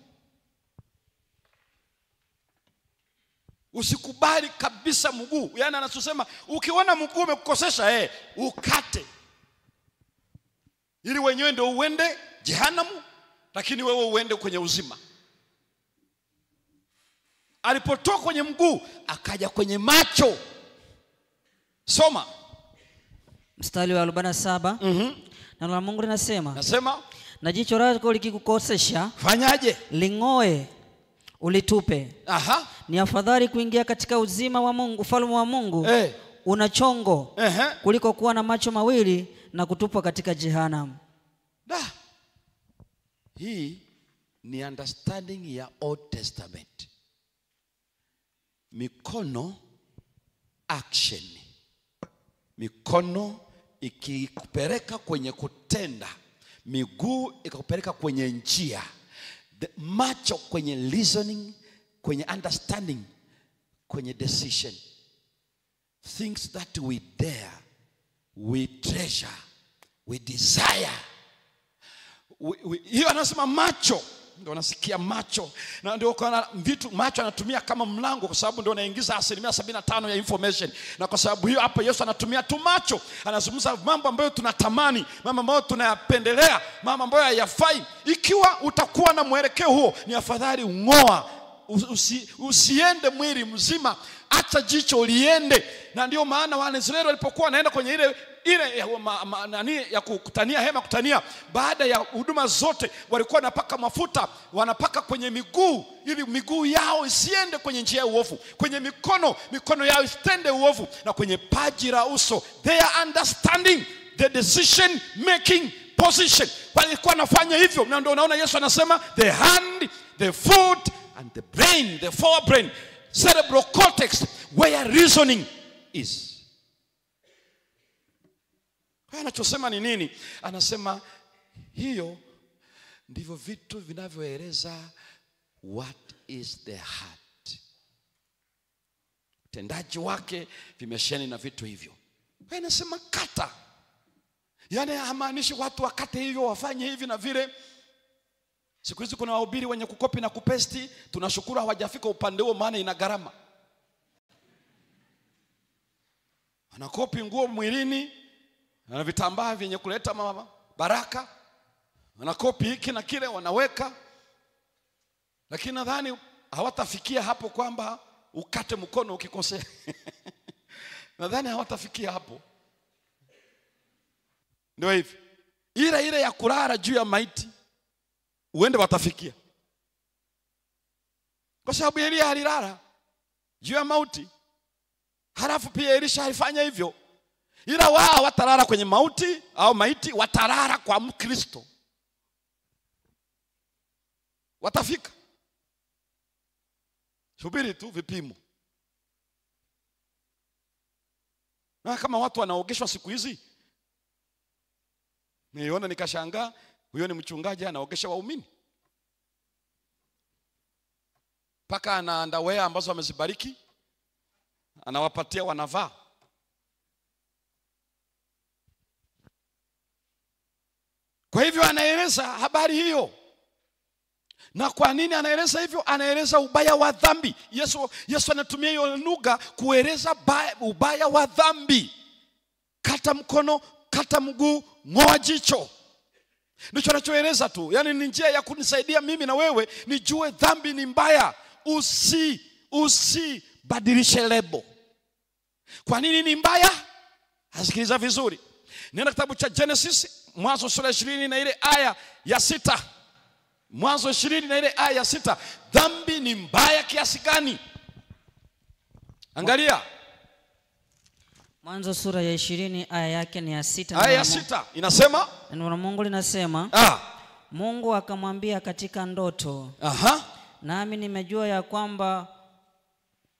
Usikubali kabisa mguu. Yaani anasema ukiona mguu umekukosesha ukate. Ili wenyewe ndio uende jehanamu, lakini wewe uende kwenye uzima. Alipotoka kwenye mguu akaja kwenye macho. Soma. Mstari wa 47. Neno la Mungu linasema na jicho lako likikukosesha fanyaje? Ling'oe ulitupe. Ni afadhali kuingia katika uzima wa Mungu, ufalme wa Mungu una chongo kuliko kuwa na macho mawili na kutupwa katika jehanamu. Hii ni understanding ya Old Testament. Mikono action. Mikono ikikupeleka kwenye kutenda, miguu ikakupeleka kwenye njia. macho kwenye listening, kwenye understanding, kwenye decision. Things that we dare, we treasure, we desire. Hiyo anasema macho. Ndio unasikia macho. Na ndio kwa vitu macho anatumia kama mlango, kwa sababu ndio anaingiza 75% ya information. Na kwa sababu hiyo hapa Yesu anatumia tu macho. Anazungumza mambo ambayo tunatamani, mambo ambayo tunayapendelea, mambo ambayo hayafai. Ikiwa utakuwa na mwelekeo huo, ni afadhali ungoa. Usiende mwili mzima, acha jicho liende. Na ndio maana Waisraeli walipokuwa wanaenda kwenye ile ya kukutania, hema kutania, baada ya huduma zote walikuwa wanapaka mafuta, wanapaka kwenye miguu ili miguu yao isiende kwenye njia ya uovu, kwenye mikono yao isitende uovu, na kwenye paji la uso they are understanding the decision making position. Walikuwa wanafanya hivyo. Na ndio unaona Yesu anasema the hand, the foot and the brain, the forebrain, cerebral cortex, where reasoning is. Anachosema ni nini? Anasema hiyo ndivyo vitu vinavyoeleza what is the heart. Utendaji wake vimesheni na vitu hivyo. Anasema kata. Yaani hamaanishi watu wakate hivyo, wafanye hivi na vile. Siku hizi kuna wahubiri wenye kukopi na kupesti. Tunashukuru hawajafika upande huo, maana ina gharama. Anakopi nguo mwilini, ana vitambaa vyenye kuleta baraka, anakopi hiki na kile wanaweka. Lakini nadhani hawatafikia hapo kwamba ukate mkono ukikosea. Nadhani hawatafikia hapo. Ndio hivi. Ile ya kulala juu ya maiti uende watafikia. Kwa sababu Elia alilala juu ya mauti. Halafu pia Elisha alifanya hivyo. Ila wao watalala kwenye mauti au maiti, watalala kwa Mkristo. Watafika. Subiri tu vipimo. Na kama watu wanaogeshwa siku hizi, niona nikashangaa, huyo ni mchungaji anaogesha waumini. Paka ana underwear ambazo amezibariki, anawapatia wanavaa. Kwa hivyo anaeleza habari hiyo. Na kwa nini anaeleza hivyo? Anaeleza ubaya wa dhambi. Yesu anatumia hiyo lugha kueleza ubaya wa dhambi. Kata mkono, kata mguu, ng'oa jicho. Ndicho anachoeleza tu. Yaani ni njia ya kunisaidia mimi na wewe nijue dhambi ni mbaya. Usibadilishe lebo. Kwa nini ni mbaya? Asikiliza vizuri. Nenda kitabu cha Genesis, Mwanzo sura 20 na ile aya ya 6. Mwanzo 20 na ile aya ya 6. Dhambi ni mbaya kiasi gani? Angalia. Mwanzo sura ya 20 aya yake ni ya 6. Aya ya 6 inasema, neno la Mungu linasema, Mungu akamwambia katika ndoto, nami nimejua ya kwamba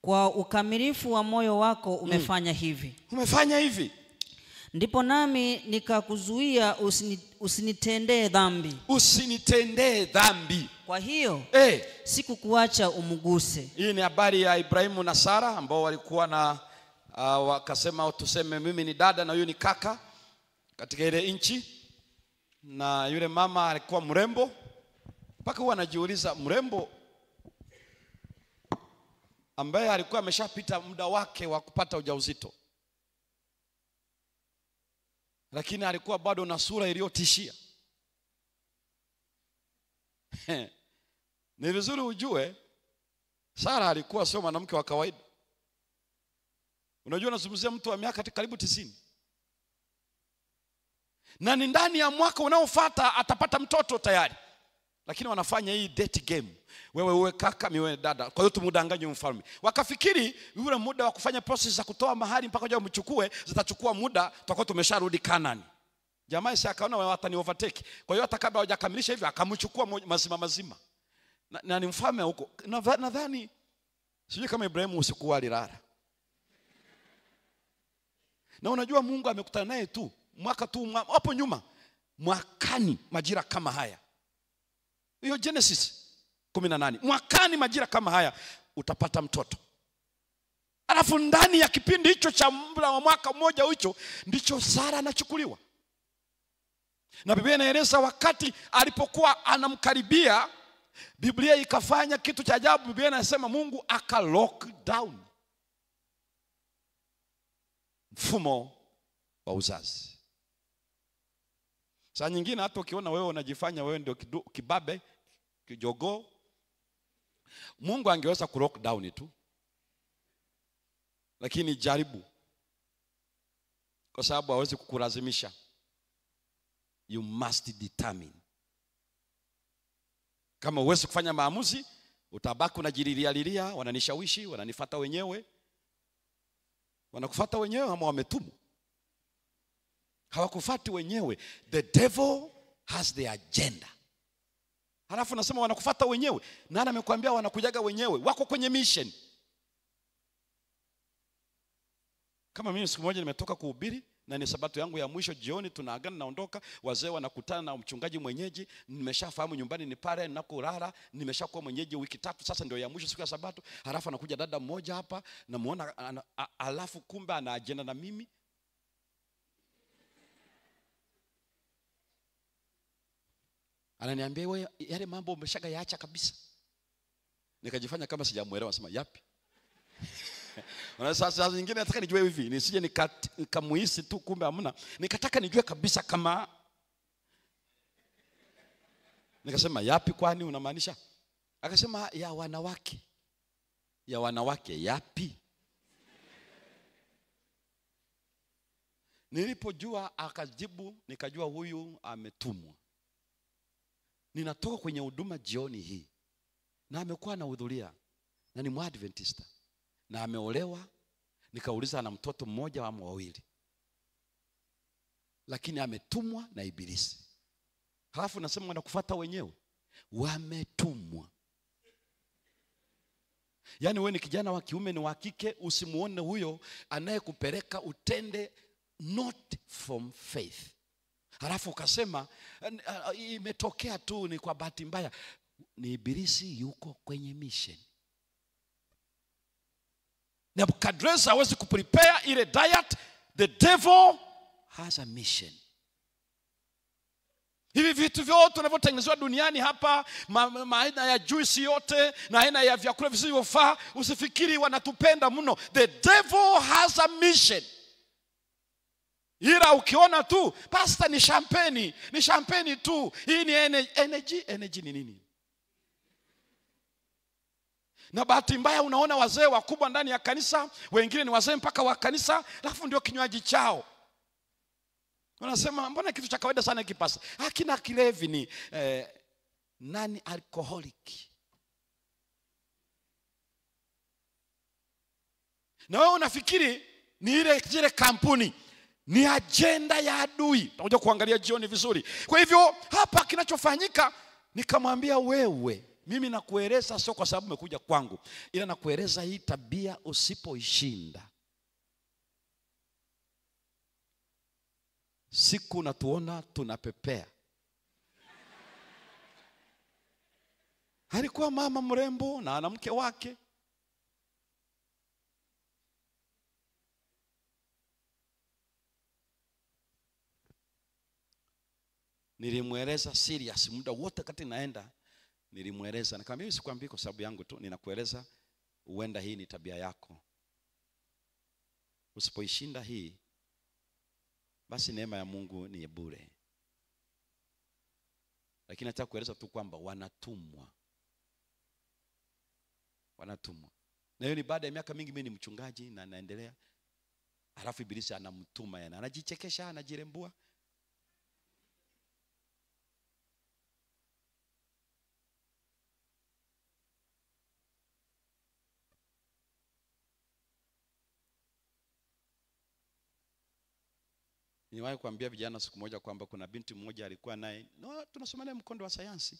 kwa ukamilifu wa moyo wako umefanya hivi. Umefanya hivi. Ndipo nami nikakuzuia usinitendee dhambi. Usinitendee dhambi. Kwa hiyo sikukuacha umguse. Hii ni habari ya Ibrahimu na Sara ambao walikuwa na wakasema tuseme mimi ni dada na huyu ni kaka katika ile nchi. Na yule mama alikuwa mrembo. Mpaka huwa anajiuliza, mrembo ambaye alikuwa ameshapita muda wake wa kupata ujauzito, lakini alikuwa bado na sura iliyotishia. Ni vizuri ujue Sara alikuwa sio mwanamke wa kawaida. Unajua nazungumzia mtu wa miaka karibu 90. Na ni ndani ya mwaka unaofuata atapata mtoto tayari. Lakini wanafanya hii date game. Wewe uwe kaka, mimi uwe dada. Kwa hiyo tumudanganye mfalme. Wakafikiri yule muda wa kufanya process za kutoa mahari mpaka waje mchukue zitachukua muda, tutakuwa tumesharudi Kanani. Jamaa si akaona watani overtake. Kwa hiyo hata kabla hawajakamilisha hivyo akamchukua mazima. Na ni mfalme huko. Nadhani sijui kama Ibrahimu usiku alilala. Na unajua Mungu amekutana naye tu mwaka tu hapo nyuma, mwakani majira kama haya. Hiyo Genesis 18. Mwakani majira kama haya utapata mtoto. Alafu ndani ya kipindi hicho cha muda wa mwaka mmoja hicho ndicho Sara anachukuliwa. Na Biblia inaeleza wakati alipokuwa anamkaribia, Biblia ikafanya kitu cha ajabu. Biblia inasema Mungu aka lock down mfumo wa uzazi. Saa nyingine hata ukiona wewe unajifanya wewe ndio kibabe, kijogoo, Mungu angeweza ku lock down tu. Lakini jaribu, kwa sababu hawezi kukulazimisha. You must determine. Kama huwezi kufanya maamuzi, utabaki unajililia, wananishawishi, wananifuata wenyewe. Wanakufuata wenyewe ama wametumwa? Hawakufuati wenyewe. The devil has the agenda. Halafu nasema wanakufuata wenyewe. Nani amekwambia wanakujaga wenyewe? Wako kwenye mission. Kama mimi siku moja nimetoka kuhubiri na ni sabato yangu ya mwisho, jioni tunaagana naondoka, wazee wanakutana na mchungaji mwenyeji, nimeshafahamu nyumbani ni pale ninakolala, nimeshakuwa mwenyeji wiki 3 sasa, ndio ya mwisho siku ya sabato. Halafu anakuja dada mmoja hapa, namuona alafu kumbe ana agenda na mimi. Ananiambia wewe yale mambo umeshaga yaacha kabisa. Nikajifanya kama sijamuelewa, nasema yapi? Sasa nyingine nataka nijue hivi, nisije nikamuhisi tu kumbe hamna. Nikataka nijue kabisa kama. Nikasema yapi kwani unamaanisha? Akasema ya wanawake. Ya wanawake yapi? Nilipojua akajibu, nikajua huyu ametumwa. Ninatoka kwenye huduma jioni hii na amekuwa anahudhuria na ni Mwadventista na ameolewa. Nikauliza ana mtoto mmoja ama wawili, lakini ametumwa na ibilisi. Halafu nasema wanakufuata wenyewe, wametumwa. Yaani wewe ni kijana wa kiume ni wa kike, usimuone huyo anayekupeleka utende not from faith. Halafu ukasema imetokea tu, ni kwa bahati mbaya. Ni ibilisi yuko kwenye mission. Nebukadnezar hawezi kuprepare ile diet. The devil has a mission. Hivi vitu vyote tunavyotengenezwa duniani hapa, aina ya juice yote na aina ya vyakula visivyofaa, usifikiri wanatupenda mno. The devil has a mission. Ila ukiona tu pasta ni champagne tu, hii ni energy ni nini? Na bahati mbaya unaona wazee wakubwa ndani ya kanisa, wengine ni wazee mpaka wa kanisa, alafu ndio kinywaji chao. Unasema mbona kitu cha kawaida sana kipasa? Hakina kilevi, ni nani alcoholic. Na wewe unafikiri ni ile kampuni, ni agenda ya adui. Tutakuja kuangalia jioni vizuri. Kwa hivyo hapa kinachofanyika, nikamwambia wewe, mimi nakueleza sio kwa sababu umekuja kwangu, ila nakueleza hii tabia usipoishinda, siku natuona tunapepea. Alikuwa mama mrembo na ana mke wake. Nilimweleza serious muda wote kati naenda. Nilimweleza, nikamwambia sikwambii kwa sababu yangu tu, ninakueleza huenda hii ni tabia yako. Usipoishinda hii, basi neema ya Mungu ni bure. Lakini nataka kueleza tu kwamba wanatumwa. Na hiyo ni baada ya miaka mingi mimi ni mchungaji na naendelea. Halafu ibilisi anamtuma yana. Anajichekesha, anajirembua. Niwahi kuambia vijana siku moja kwamba kuna binti mmoja alikuwa naye, tunasoma naye mkondo wa sayansi.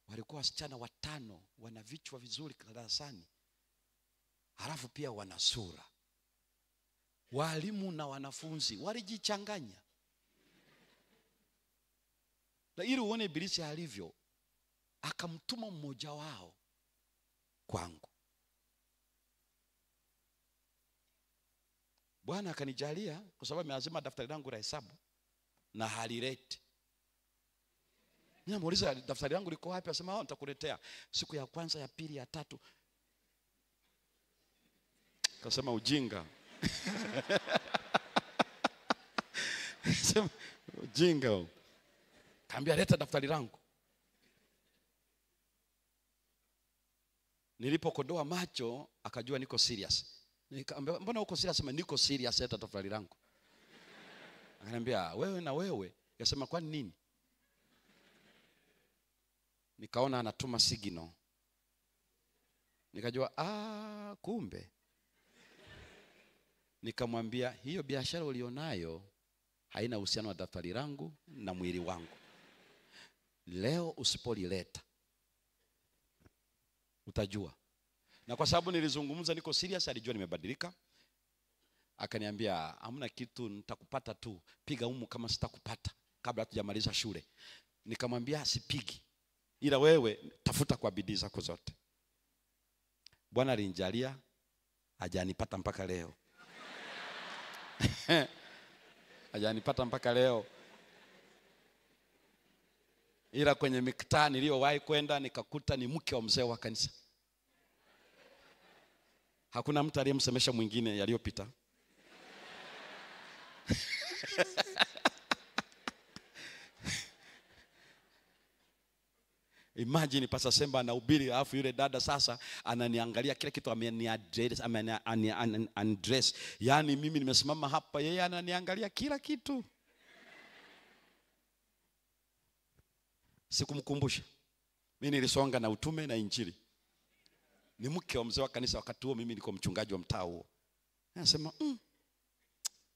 Walikuwa wasichana 5, wana vichwa vizuri darasani. Halafu pia wana sura. Walimu na wanafunzi walijichanganya. Na ili uone ibilisi alivyo, akamtuma mmoja wao kwangu. Bwana akanijalia kwa sababu ameazima daftari langu la hesabu na halileti. Ninamuuliza daftari langu liko wapi? Asema nitakuletea siku ya kwanza, ya pili, ya tatu. Kasema ujinga. Sema ujinga. Kaambia leta daftari langu. Nilipokodoa macho akajua niko serious. Nikamwambia mbona uko serious? Sema niko serious, leta daftari langu. Akaniambia wewe na wewe. Akasema kwa nini? Nikaona anatuma signal. Nikajua kumbe. Nikamwambia hiyo biashara ulionayo haina uhusiano na daftari langu na mwili wangu. Leo usipolileta utajua. Na kwa sababu nilizungumza niko serious, alijua nimebadilika. Akaniambia hamna kitu, nitakupata tu, piga humu kama sitakupata kabla hatujamaliza shule. Nikamwambia sipigi, ila wewe tafuta kwa bidii zako zote. Bwana alinijalia hajanipata mpaka leo. Hajanipata mpaka leo. Ila kwenye mikutano niliyowahi kwenda nikakuta ni mke wa mzee wa kanisa. Hakuna mtu aliyemsemesha mwingine yaliyopita. Imagine Pastor Semba anahubiri alafu yule dada sasa ananiangalia kile kitu ameniaddress. Yaani mimi nimesimama hapa, yeye ananiangalia kila kitu. Sikumkumbusha. Mimi nilisonga na utume na injili. Ni mke wa mzee wa kanisa wakati huo, mimi niko mchungaji wa mtaa huo. Anasema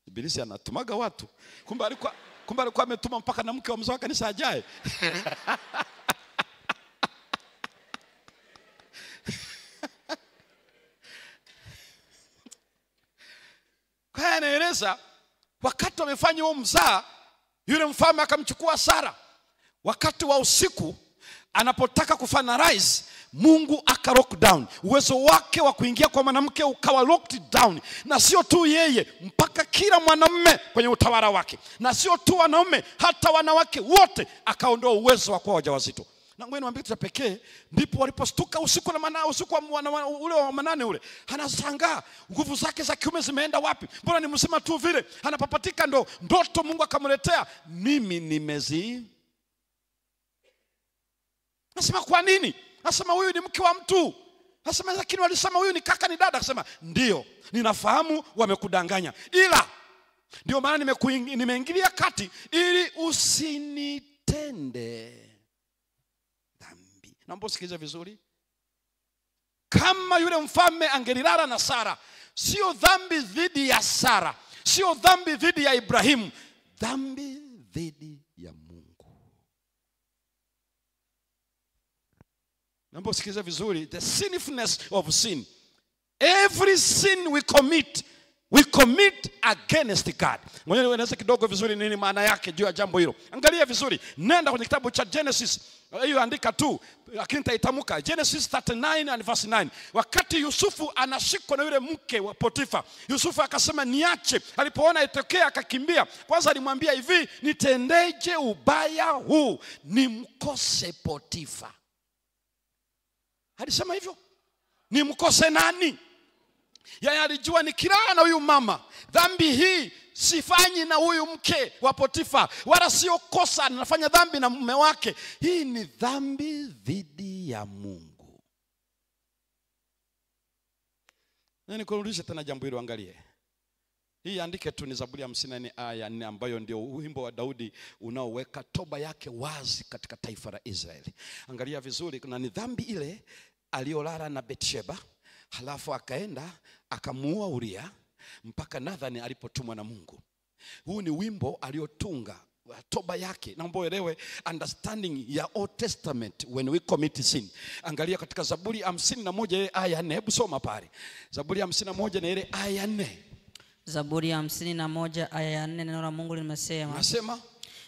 Ibilisi anatumaga watu. Kumbe alikuwa ametuma mpaka na mke wa mzee wa kanisa ajaye. Kwa anaeleza wakati wamefanya huo mzaa, yule mfalme akamchukua Sara. Wakati wa usiku anapotaka kufinalize, Mungu aka lock down. Uwezo wake wa kuingia kwa mwanamke ukawa locked down. Na sio tu yeye, mpaka kila mwanamume kwenye utawala wake. Na sio tu wanaume, hata wanawake wote akaondoa uwezo wa kuwa wajawazito. Na ngoja niwaambie kitu pekee, ndipo walipostuka usiku ule wa manane ule. Anashangaa nguvu zake za kiume zimeenda wapi? Mbona ni msema tu vile? Anapapatika ndoto Mungu akamletea. Mimi nimezi. Nasema kwa nini? Nasema huyu ni mke wa mtu. Nasema lakini walisema huyu ni kaka ni dada. Nasema ndio, ninafahamu wamekudanganya. Ila ndio maana nimeingilia kati ili usinitende dhambi. Naomba usikilize vizuri. Kama yule mfalme angelilala na Sara, sio dhambi dhidi ya Sara, sio dhambi dhidi ya Ibrahimu, dhambi dhidi ya Mungu. Naomba usikilize vizuri. The sinfulness of sin. Every sin we commit against God. Ngoja nieleze kidogo vizuri nini maana yake juu ya jambo hilo. Angalia vizuri. Nenda kwenye kitabu cha Genesis. Hiyo andika tu, lakini nitaitamka. Genesis 39 and verse 9. Wakati Yusufu anashikwa na yule mke wa Potifa, Yusufu akasema niache. Alipoona itokea akakimbia. Kwanza alimwambia hivi, nitendeje ubaya huu nimkose Potifa? Alisema hivyo. Nimkose nani? Yeye alijua nikilala na huyu mama, dhambi hii sifanyi na huyu mke wa Potifa, wala sio kosa, ninafanya dhambi na mume wake. Hii ni dhambi dhidi ya Mungu. Nani kurudisha tena jambo hilo, angalie. Hii andike tu, ni Zaburi ya 54 aya 4, ambayo ndio wimbo wa Daudi unaoweka toba yake wazi katika taifa la Israeli. Angalia vizuri, kuna ni dhambi ile aliyolala na Betsheba, halafu akaenda akamuua Uria mpaka Nathani alipotumwa na Mungu. Huu ni wimbo aliotunga toba yake. Naomba uelewe understanding ya Old Testament when we commit sin. Angalia katika Zaburi 51 aya 4. Hebu soma pale. Zaburi 51 na ile aya 4. Zaburi ya 51 aya 4, neno la Mungu limesema. Nasema,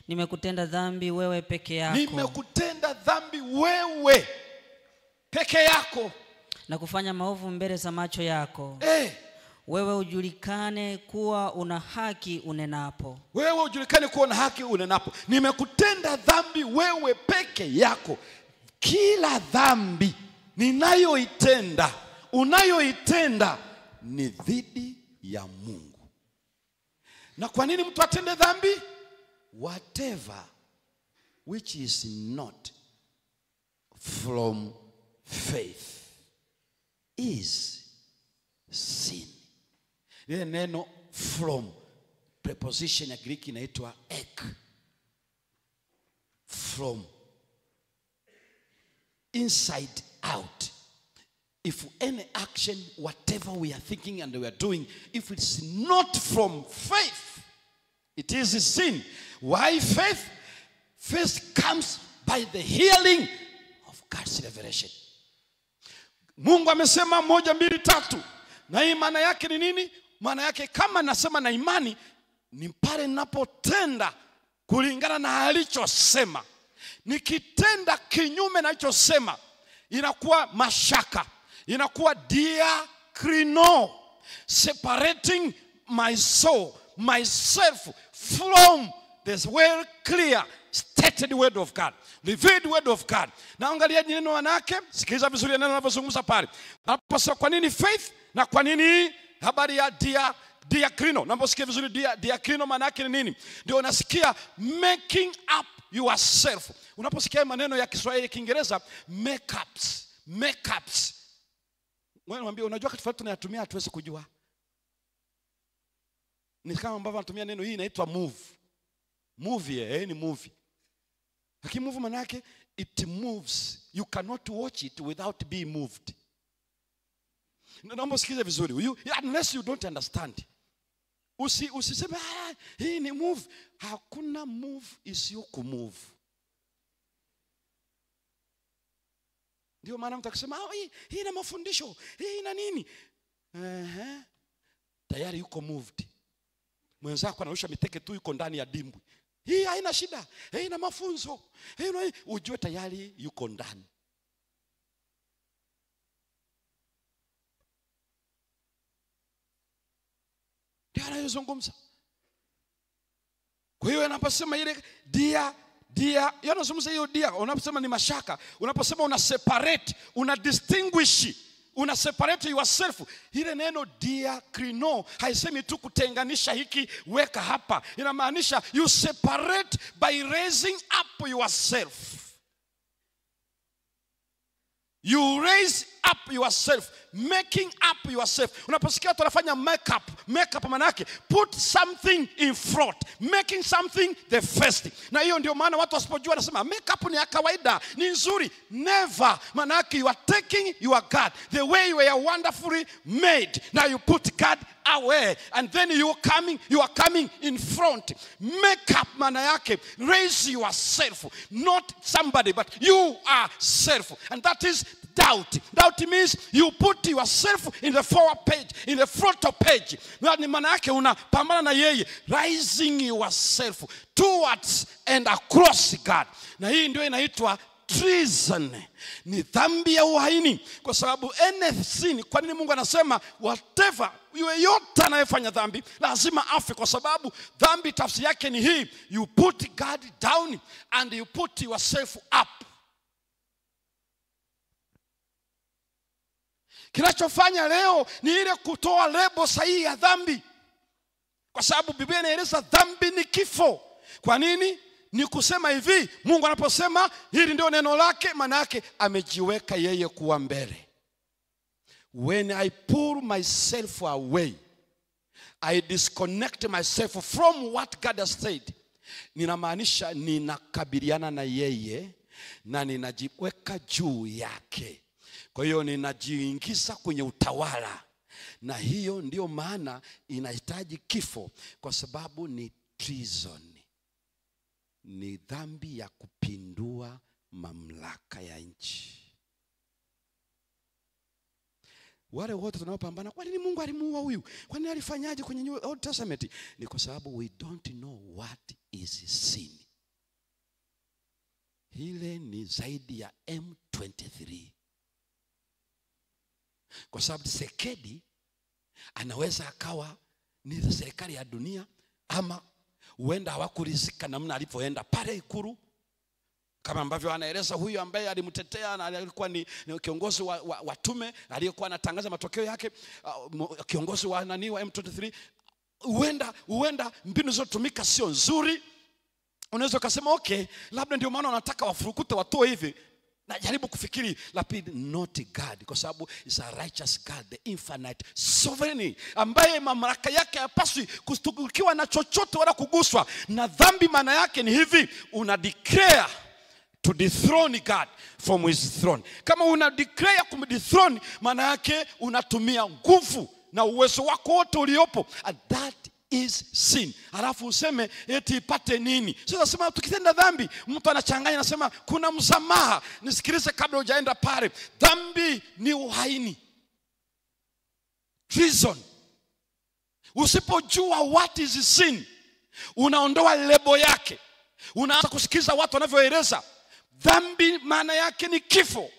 nimekutenda dhambi wewe peke yako. Nimekutenda dhambi wewe peke yako. Na kufanya maovu mbele za macho yako. Wewe ujulikane kuwa una haki unenapo. Wewe ujulikane kuwa una haki unenapo. Nimekutenda dhambi wewe peke yako. Kila dhambi ninayoitenda, unayoitenda ni dhidi ya Mungu. Na kwa nini mtu atende dhambi? Whatever which is not from faith is sin. Ile neno from, preposition ya Greek inaitwa ek. From, inside out. If any action, whatever we are thinking and we are doing, if it's not from faith, it is a sin. Why faith? Faith comes by the hearing of God's revelation. Mungu amesema 1, 2, 3. Na hii maana yake ni nini? Maana yake kama nasema na imani, ni pale ninapotenda kulingana na alichosema. Nikitenda kinyume na alichosema, inakuwa mashaka, inakuwa diakrino, separating my soul, myself from this well clear stated word of God, revealed word of God. Na angalia neno manake, sikiliza vizuri neno linalozungumza pale. Hapo kwa nini faith na kwa nini habari ya diakrino? Naposikia vizuri diakrino manake ni nini? Ndio unasikia making up yourself. Unaposikia maneno ya Kiswahili Kiingereza makeups. Wewe mwambie unajua kitu fulani tunayatumia hatuwezi kujua. Ni kama ambavyo anatumia neno hii inaitwa move. Movie, ni movie. Lakini move maana yake it moves. You cannot watch it without being moved. Naomba sikize vizuri. Unless you don't understand. Usiseme hii ni move. Hakuna move isiyo kumove. Ndio maana mtu akisema hii ina mafundisho, hii ina nini? Tayari yuko moved. Mwenzako anarusha miteke tu yuko ndani ya dimbwi. Hii haina shida. Hii ina mafunzo. Hii ujue tayari yuko ndani. Ndio anayozungumza. Kwa hiyo anaposema ile yanazungumza hiyo unaposema ni mashaka, unaposema una separate, una distinguish, una separate yourself. Ile neno diakrino haisemi tu kutenganisha hiki weka hapa. Inamaanisha you separate by raising up yourself. You raise up yourself, making up yourself. Unaposikia tunafanya makeup maana yake put something in front, making something the first. Na hiyo ndio maana watu wasipojua wanasema makeup ni ya kawaida, ni nzuri. Never. Maana yake you are taking your God the way you are wonderfully made. Now you put God away and then you are coming in front. Makeup maana yake raise yourself, not somebody but you are self. And that is doubt. Doubt means you put yourself in the forward page, in the frontal page. Na maana yake unapambana na yeye, rising yourself towards and across God. Na hii ndio inaitwa treason. Ni dhambi ya uhaini. Kwa sababu any sin, kwa nini Mungu anasema whatever, yote anayefanya dhambi lazima afe? Kwa sababu dhambi tafsiri yake ni hii, you put God down and you put yourself up. Kinachofanya leo ni ile kutoa lebo sahihi ya dhambi. Kwa sababu Biblia inaeleza dhambi ni kifo. Kwa nini? Ni kusema hivi, Mungu anaposema hili ndio neno lake, maana yake amejiweka yeye kuwa mbele. When I pull myself away, I disconnect myself from what God has said. Ninamaanisha ninakabiliana na yeye na ninajiweka juu yake. Kwa hiyo ninajiingiza kwenye utawala. Na hiyo ndio maana inahitaji kifo, kwa sababu ni treason. Ni dhambi ya kupindua mamlaka ya nchi. Wale wote tunaopambana, kwa nini Mungu alimuua huyu? Kwa nini alifanyaje kwenye Old Testament? Ni kwa sababu we don't know what is sin. Ile ni zaidi ya M23, kwa sababu Tshisekedi anaweza akawa ni serikali ya dunia, ama huenda hawakurizika namna alipoenda pale Ikulu, kama ambavyo anaeleza huyu ambaye alimtetea na alikuwa ni kiongozi wa tume aliyekuwa anatangaza matokeo yake, kiongozi wa M23. Huenda mbinu zotumika sio nzuri. Unaweza kusema okay, labda ndio maana wanataka wafurukute watoe hivi. Najaribu kufikiri, lapid not God, kwa sababu is a righteous God, the infinite sovereign, ambaye mamlaka yake hayapaswi kustukiwa na chochote wala kuguswa na dhambi. Maana yake ni hivi, una declare to dethrone God from his throne. Kama una declare kumdethrone, maana yake unatumia nguvu na uwezo wako wote uliopo, and that is sin. Alafu useme eti ipate nini? Sasa sema tukitenda dhambi, mtu anachanganya anasema kuna msamaha. Nisikilize kabla hujaenda pale. Dhambi ni uhaini, treason. Usipojua what is sin, unaondoa lebo yake. Unaanza kusikiza watu wanavyoeleza dhambi, maana yake ni kifo.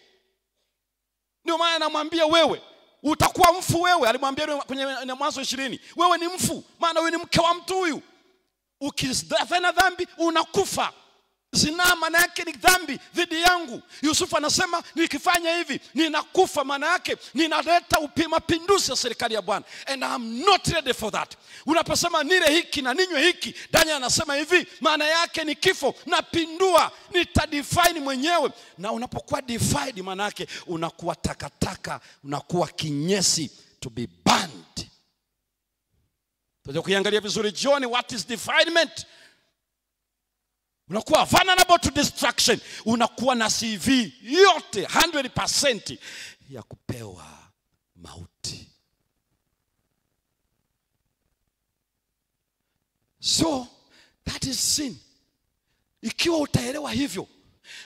Ndio maana anamwambia wewe utakuwa mfu. Wewe alimwambia kwenye Mwanzo 20, wewe ni mfu, maana wewe ni mke wa mtu huyu. Ukifanya dhambi unakufa. Zina maana yake ni dhambi dhidi yangu. Yusufu anasema nikifanya hivi ninakufa, maana yake ninaleta mapinduzi ya serikali ya Bwana, and I'm not ready for that. Unaposema nile hiki na ninywe hiki, Daniel anasema hivi, maana yake ni kifo. Napindua, nitadefine mwenyewe. Na unapokuwa defined, maana yake unakuwa takataka, unakuwa kinyesi, to be burned. Tunaje kuangalia vizuri John, what is defilement? Unakuwa vulnerable to destruction. Unakuwa na CV yote 100% ya kupewa mauti. So that is sin. Ikiwa utaelewa hivyo,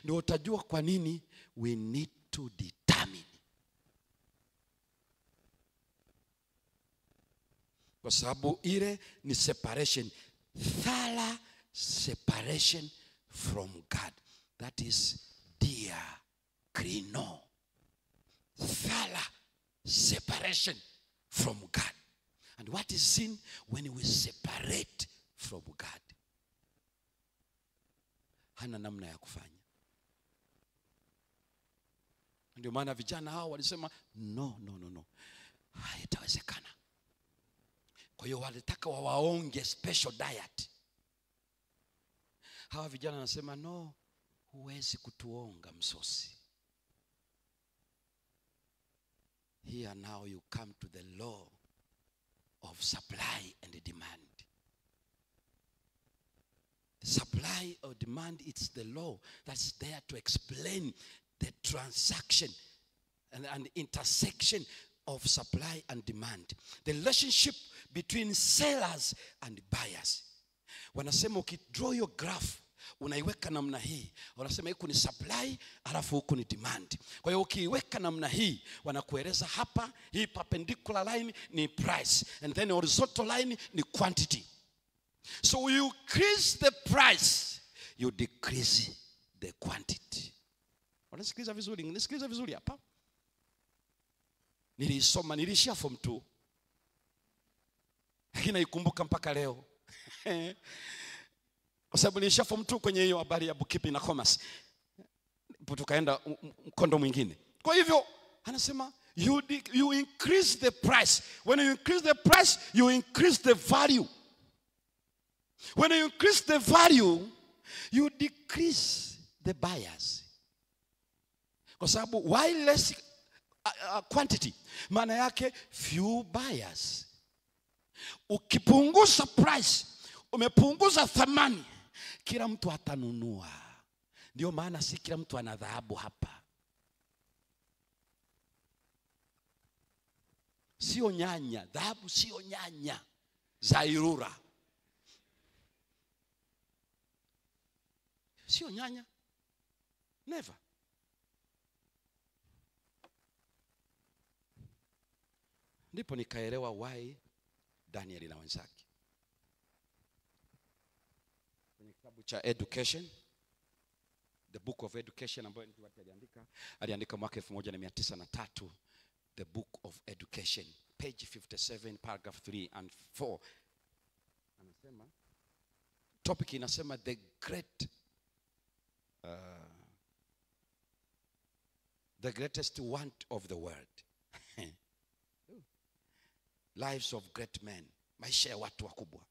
ndio utajua kwa nini we need to determine. Kwa sababu ile ni separation, thorough separation from God. That is diakrino, thorough separation from God. And what is sin? When we separate from God. Hana namna ya kufanya. Ndio maana vijana hao walisema no, haitawezekana. Kwa hiyo walitaka wawaonge special diet. Hawa vijana wanasema no, huwezi kutuonga msosi. Here now you come to the law of supply and demand. Supply or demand, it's the law that's there to explain the transaction and intersection of supply and demand. The relationship between sellers and buyers. Wanasema ukidraw your graph, unaiweka namna hii, wanasema huku ni supply, alafu huku ni demand. Kwa hiyo ukiiweka namna hii, wanakueleza hapa hii perpendicular line ni price, and then horizontal line ni quantity. So you increase the price, you decrease the quantity. Wanasikiliza vizuri? Nisikiliza vizuri hapa. Nilisoma, nilishia form 2. Lakini naikumbuka mpaka leo. Kwa sababu nilisha form 2 kwenye hiyo habari ya bookkeeping na commerce. Tukaenda mkondo mwingine. Kwa hivyo anasema you increase the price. When you increase the price, you increase the value. When you increase the value, you decrease the buyers. Kwa sababu why less quantity? Maana yake few buyers. Ukipunguza price, umepunguza thamani, kila mtu atanunua. Ndio maana si kila mtu ana dhahabu hapa. Sio nyanya, dhahabu sio nyanya za Irura. Sio nyanya. Never. Ndipo nikaelewa why Daniel na wenzake. Kwenye kitabu cha Education, The Book of Education ambayo aliandika mwaka 1903. The Book of Education, page 57, paragraph 3 and 4. Anasema, topic inasema the greatest want of the world. Lives of great men. Maisha ya watu wakubwa.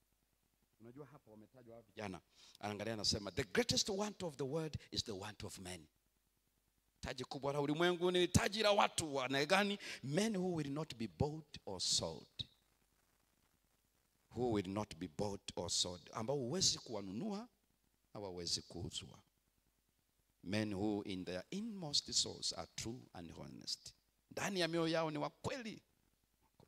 Unajua hapa wametajwa vijana. Anaangalia anasema the greatest want of the world is the want of men. Taji kubwa la ulimwengu ni taji la watu wa gani? Men who will not be bought or sold. Who will not be bought or sold. Ambao huwezi kuwanunua, hawawezi kuuzwa. Men who in their inmost souls are true and honest. Ndani ya mioyo yao ni wa kweli,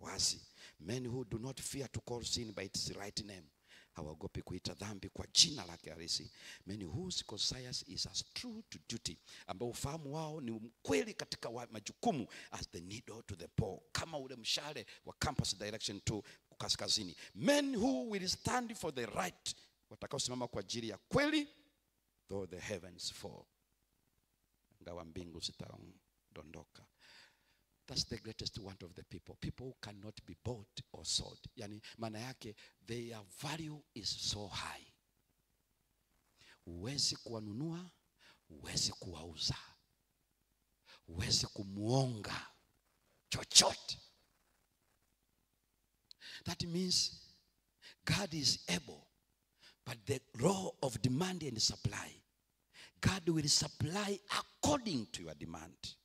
wazi. Men who do not fear to call sin by its right name. Hawaogopi kuita dhambi kwa jina lake halisi. Men whose conscience is as true to duty. Ambao ufahamu wao ni mkweli katika majukumu as the needle to the pole. Kama ule mshale wa compass direction to kaskazini. Men who will stand for the right. Watakao simama kwa ajili ya kweli though the heavens fall. Ngawa mbingu zitadondoka. That's the greatest want of the people. People who cannot be bought or sold. Yani maana yake their value is so high. Huwezi kuwanunua, huwezi kuwauza, huwezi kumuonga chochote. That means God is able, but the law of demand and supply, God will supply according to your demand.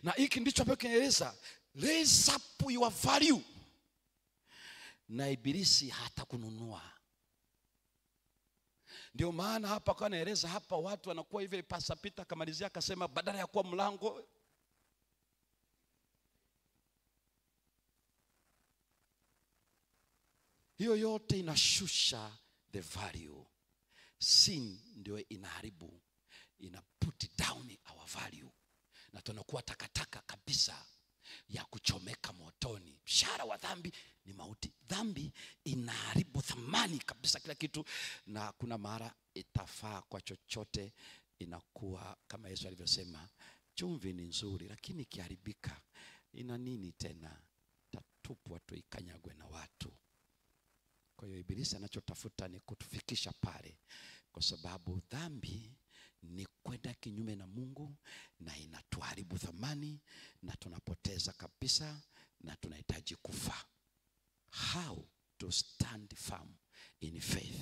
Na hiki ndicho hapo kinaeleza raise up your value. Na ibilisi hata kununua. Ndio maana hapa kwa naeleza hapa watu wanakuwa hivi. Pastor Peter akamalizia akasema badala ya kuwa mlango, hiyo yote inashusha the value. Sin ndio inaharibu, ina put down our value. Na tunakuwa takataka kabisa ya kuchomeka motoni. Mshahara wa dhambi ni mauti. Dhambi inaharibu thamani kabisa kila kitu, na kuna mara itafaa kwa chochote. Inakuwa kama Yesu alivyosema, chumvi ni nzuri lakini ikiharibika ina nini tena? Tatupwa tu ikanyagwe na watu. Kwa hiyo ibilisi anachotafuta ni kutufikisha pale, kwa sababu dhambi ni kwenda kinyume na Mungu na inatuharibu thamani na tunapoteza kabisa na tunahitaji kufa. How to stand firm in faith?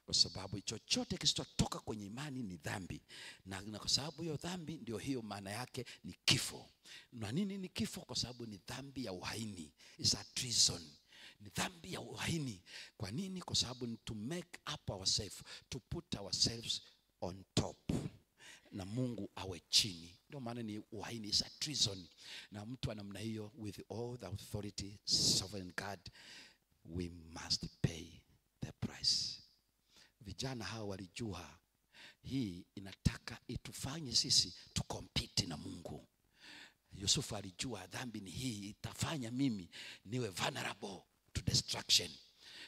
Kwa sababu chochote kisichotoka kwenye imani ni dhambi, na kwa sababu hiyo dhambi ndio hiyo maana yake ni kifo. Na nini ni kifo? Kwa sababu ni dhambi ya uhaini, is a treason. Ni dhambi ya uhaini. Kwa nini? Kwa sababu ni to make up ourselves, to put ourselves on top na Mungu awe chini. Ndio maana ni uhaini, is a treason. Na mtu wa namna hiyo, with all the authority, sovereign God, we must pay the price. Vijana hao walijua hii inataka itufanye sisi to compete na Mungu. Yusufu alijua dhambi ni hii itafanya mimi niwe vulnerable to destruction.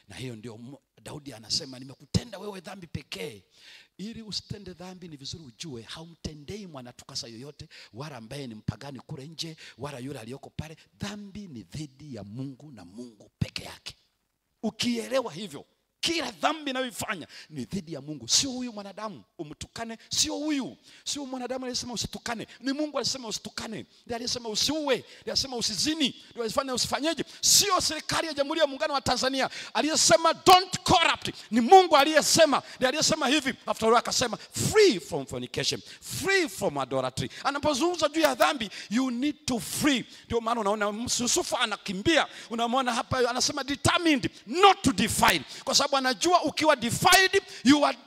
Na hiyo ndio Daudi anasema nimekutenda wewe dhambi pekee. Ili usitende dhambi ni vizuri ujue haumtendei mwanatukasa yoyote, wala ambaye ni mpagani kule nje, wala yule aliyoko pale. Dhambi ni dhidi ya Mungu na Mungu peke yake. Ukielewa hivyo, kila dhambi unayoifanya ni dhidi ya Mungu. Sio huyu mwanadamu umtukane, sio mwanadamu aliyesema usitukane. Ni Mungu alisema usitukane. Ndiye aliyesema usiue, ndiye alisema usizini, ndiye alisema usifanyeje. Sio serikali ya Jamhuri ya Muungano wa Tanzania aliyesema don't corrupt. Ni Mungu aliyesema, ndiye aliyesema hivi. After all akasema free from fornication, free from adultery. Anapozungumza juu ya dhambi, you need to free. Ndio maana unaona Yusufu anakimbia. Unamwona hapa anasema determined not to defile. Kwa sababu anajua ukiwa defiled, you are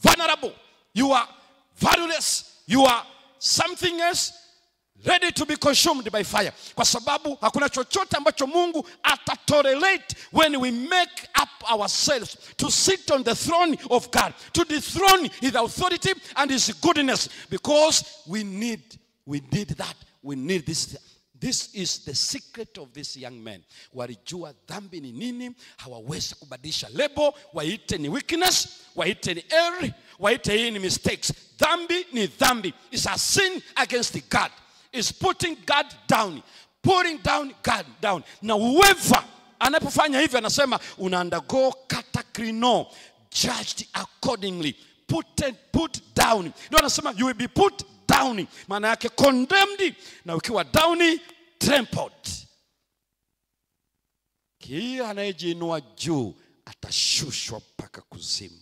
vulnerable, you are valueless, you are something else ready to be consumed by fire. Kwa sababu hakuna chochote ambacho Mungu atatolerate when we make up ourselves to sit on the throne of God, to dethrone his authority and his goodness, because we need that. We need This is the secret of this young man. Walijua dhambi ni nini, hawawezi kubadilisha lebo, waite ni weakness, waite ni error, waite hii ni mistakes. Dhambi ni dhambi. It's a sin against God. It's putting God down. Putting down God down. Na whoever anapofanya hivyo anasema una undergo katakrino, judged accordingly. Put down. Ndio anasema you will be put down. Maana yake condemned, na ukiwa down trampled. Kila anayejiinua juu atashushwa mpaka kuzimu.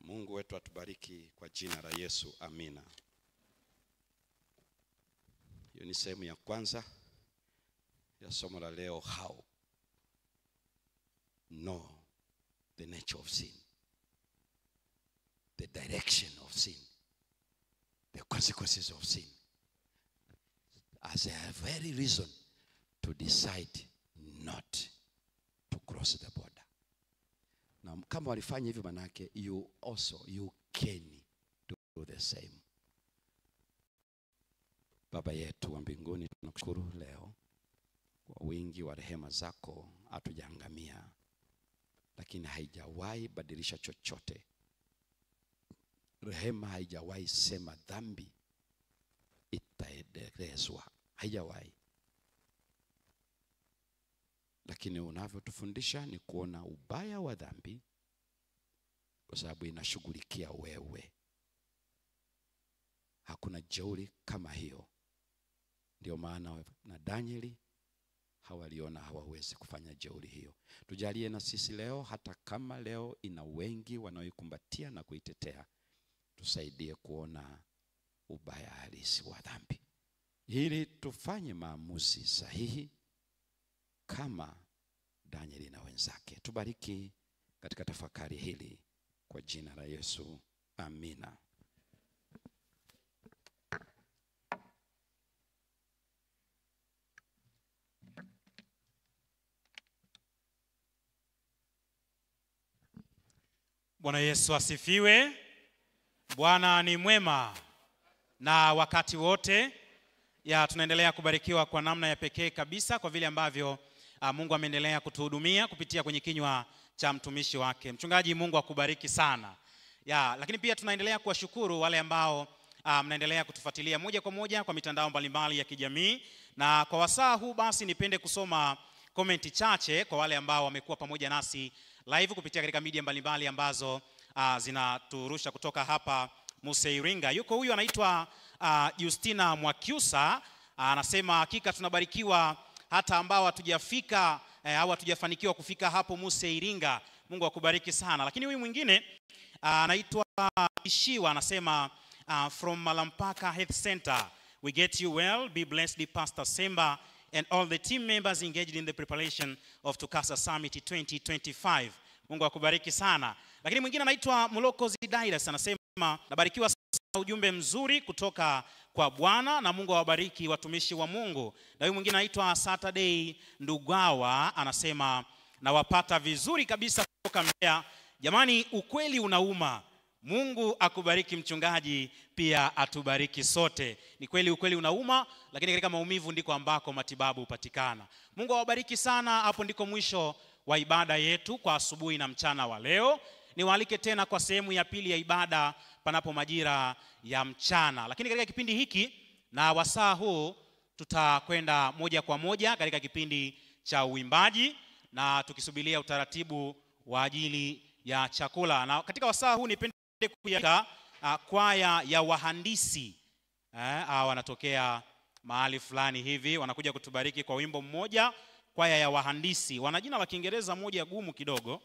Mungu wetu atubariki kwa jina la Yesu. Amina. Hiyo ni sehemu ya kwanza ya somo la leo, how know the nature of sin, the direction of sin, the consequences of sin, as a very reason to decide not to cross the border. Na kama walifanya hivyo, manake you can do the same. Baba yetu wa mbinguni, tunakushukuru leo kwa wingi wa rehema zako. Hatujaangamia, lakini haijawahi badilisha chochote. Rehema haijawahi sema dhambi itaendelezwa, haijawahi. Lakini unavyotufundisha ni kuona ubaya wa dhambi, kwa sababu inashughulikia wewe. Hakuna jeuri kama hiyo. Ndio maana na Danieli hawaliona hawawezi kufanya jeuri hiyo. Tujalie na sisi leo, hata kama leo ina wengi wanaoikumbatia na kuitetea, tusaidie kuona ubaya halisi wa dhambi, ili tufanye maamuzi sahihi kama Danieli na wenzake. Tubariki katika tafakari hili kwa jina la Yesu. Amina. Bwana Yesu asifiwe. Bwana ni mwema na wakati wote. Tunaendelea kubarikiwa kwa namna ya pekee kabisa kwa vile ambavyo Mungu ameendelea kutuhudumia kupitia kwenye kinywa cha mtumishi wake. Mchungaji, Mungu akubariki sana. Lakini pia tunaendelea kuwashukuru wale ambao mnaendelea kutufuatilia moja kwa moja kwa mitandao mbalimbali ya kijamii. Na kwa wasaa huu basi nipende kusoma komenti chache kwa wale ambao wamekuwa pamoja nasi live kupitia katika media mbalimbali ambazo zinaturusha kutoka hapa Muse Iringa. Yuko huyu anaitwa Justina Mwakyusa, anasema hakika tunabarikiwa hata ambao hatujafika au hatujafanikiwa kufika hapo Muse Iringa. Mungu akubariki sana. Lakini huyu mwingine anaitwa Ishiwa, anasema from Malampaka Health Center, we get you well, be blessed Pastor Semba and all the team members engaged in the preparation of Tukasa Summit 2025. Mungu akubariki sana. Lakini mwingine anaitwa Muloko Zidairas, anasema nabarikiwa sana, ujumbe mzuri kutoka kwa Bwana na Mungu awabariki watumishi wa Mungu. Na huyu mwingine anaitwa Saturday Ndugawa, anasema nawapata vizuri kabisa kutoka Mbeya. Jamani, ukweli unauma. Mungu akubariki mchungaji, pia atubariki sote. Ni kweli ukweli unauma, lakini katika maumivu ndiko ambako matibabu hupatikana. Mungu awabariki sana. Hapo ndiko mwisho wa ibada yetu kwa asubuhi na mchana wa leo. Niwaalike tena kwa sehemu ya pili ya ibada panapo majira ya mchana. Lakini katika kipindi hiki na wasaa huu tutakwenda moja kwa moja katika kipindi cha uimbaji na tukisubiria utaratibu wa ajili ya chakula. Na katika wasaa huu nipende kuita kwaya ya wahandisi. Wanatokea mahali fulani hivi, wanakuja kutubariki kwa wimbo mmoja. Kwaya ya wahandisi, wana jina la Kiingereza moja gumu kidogo.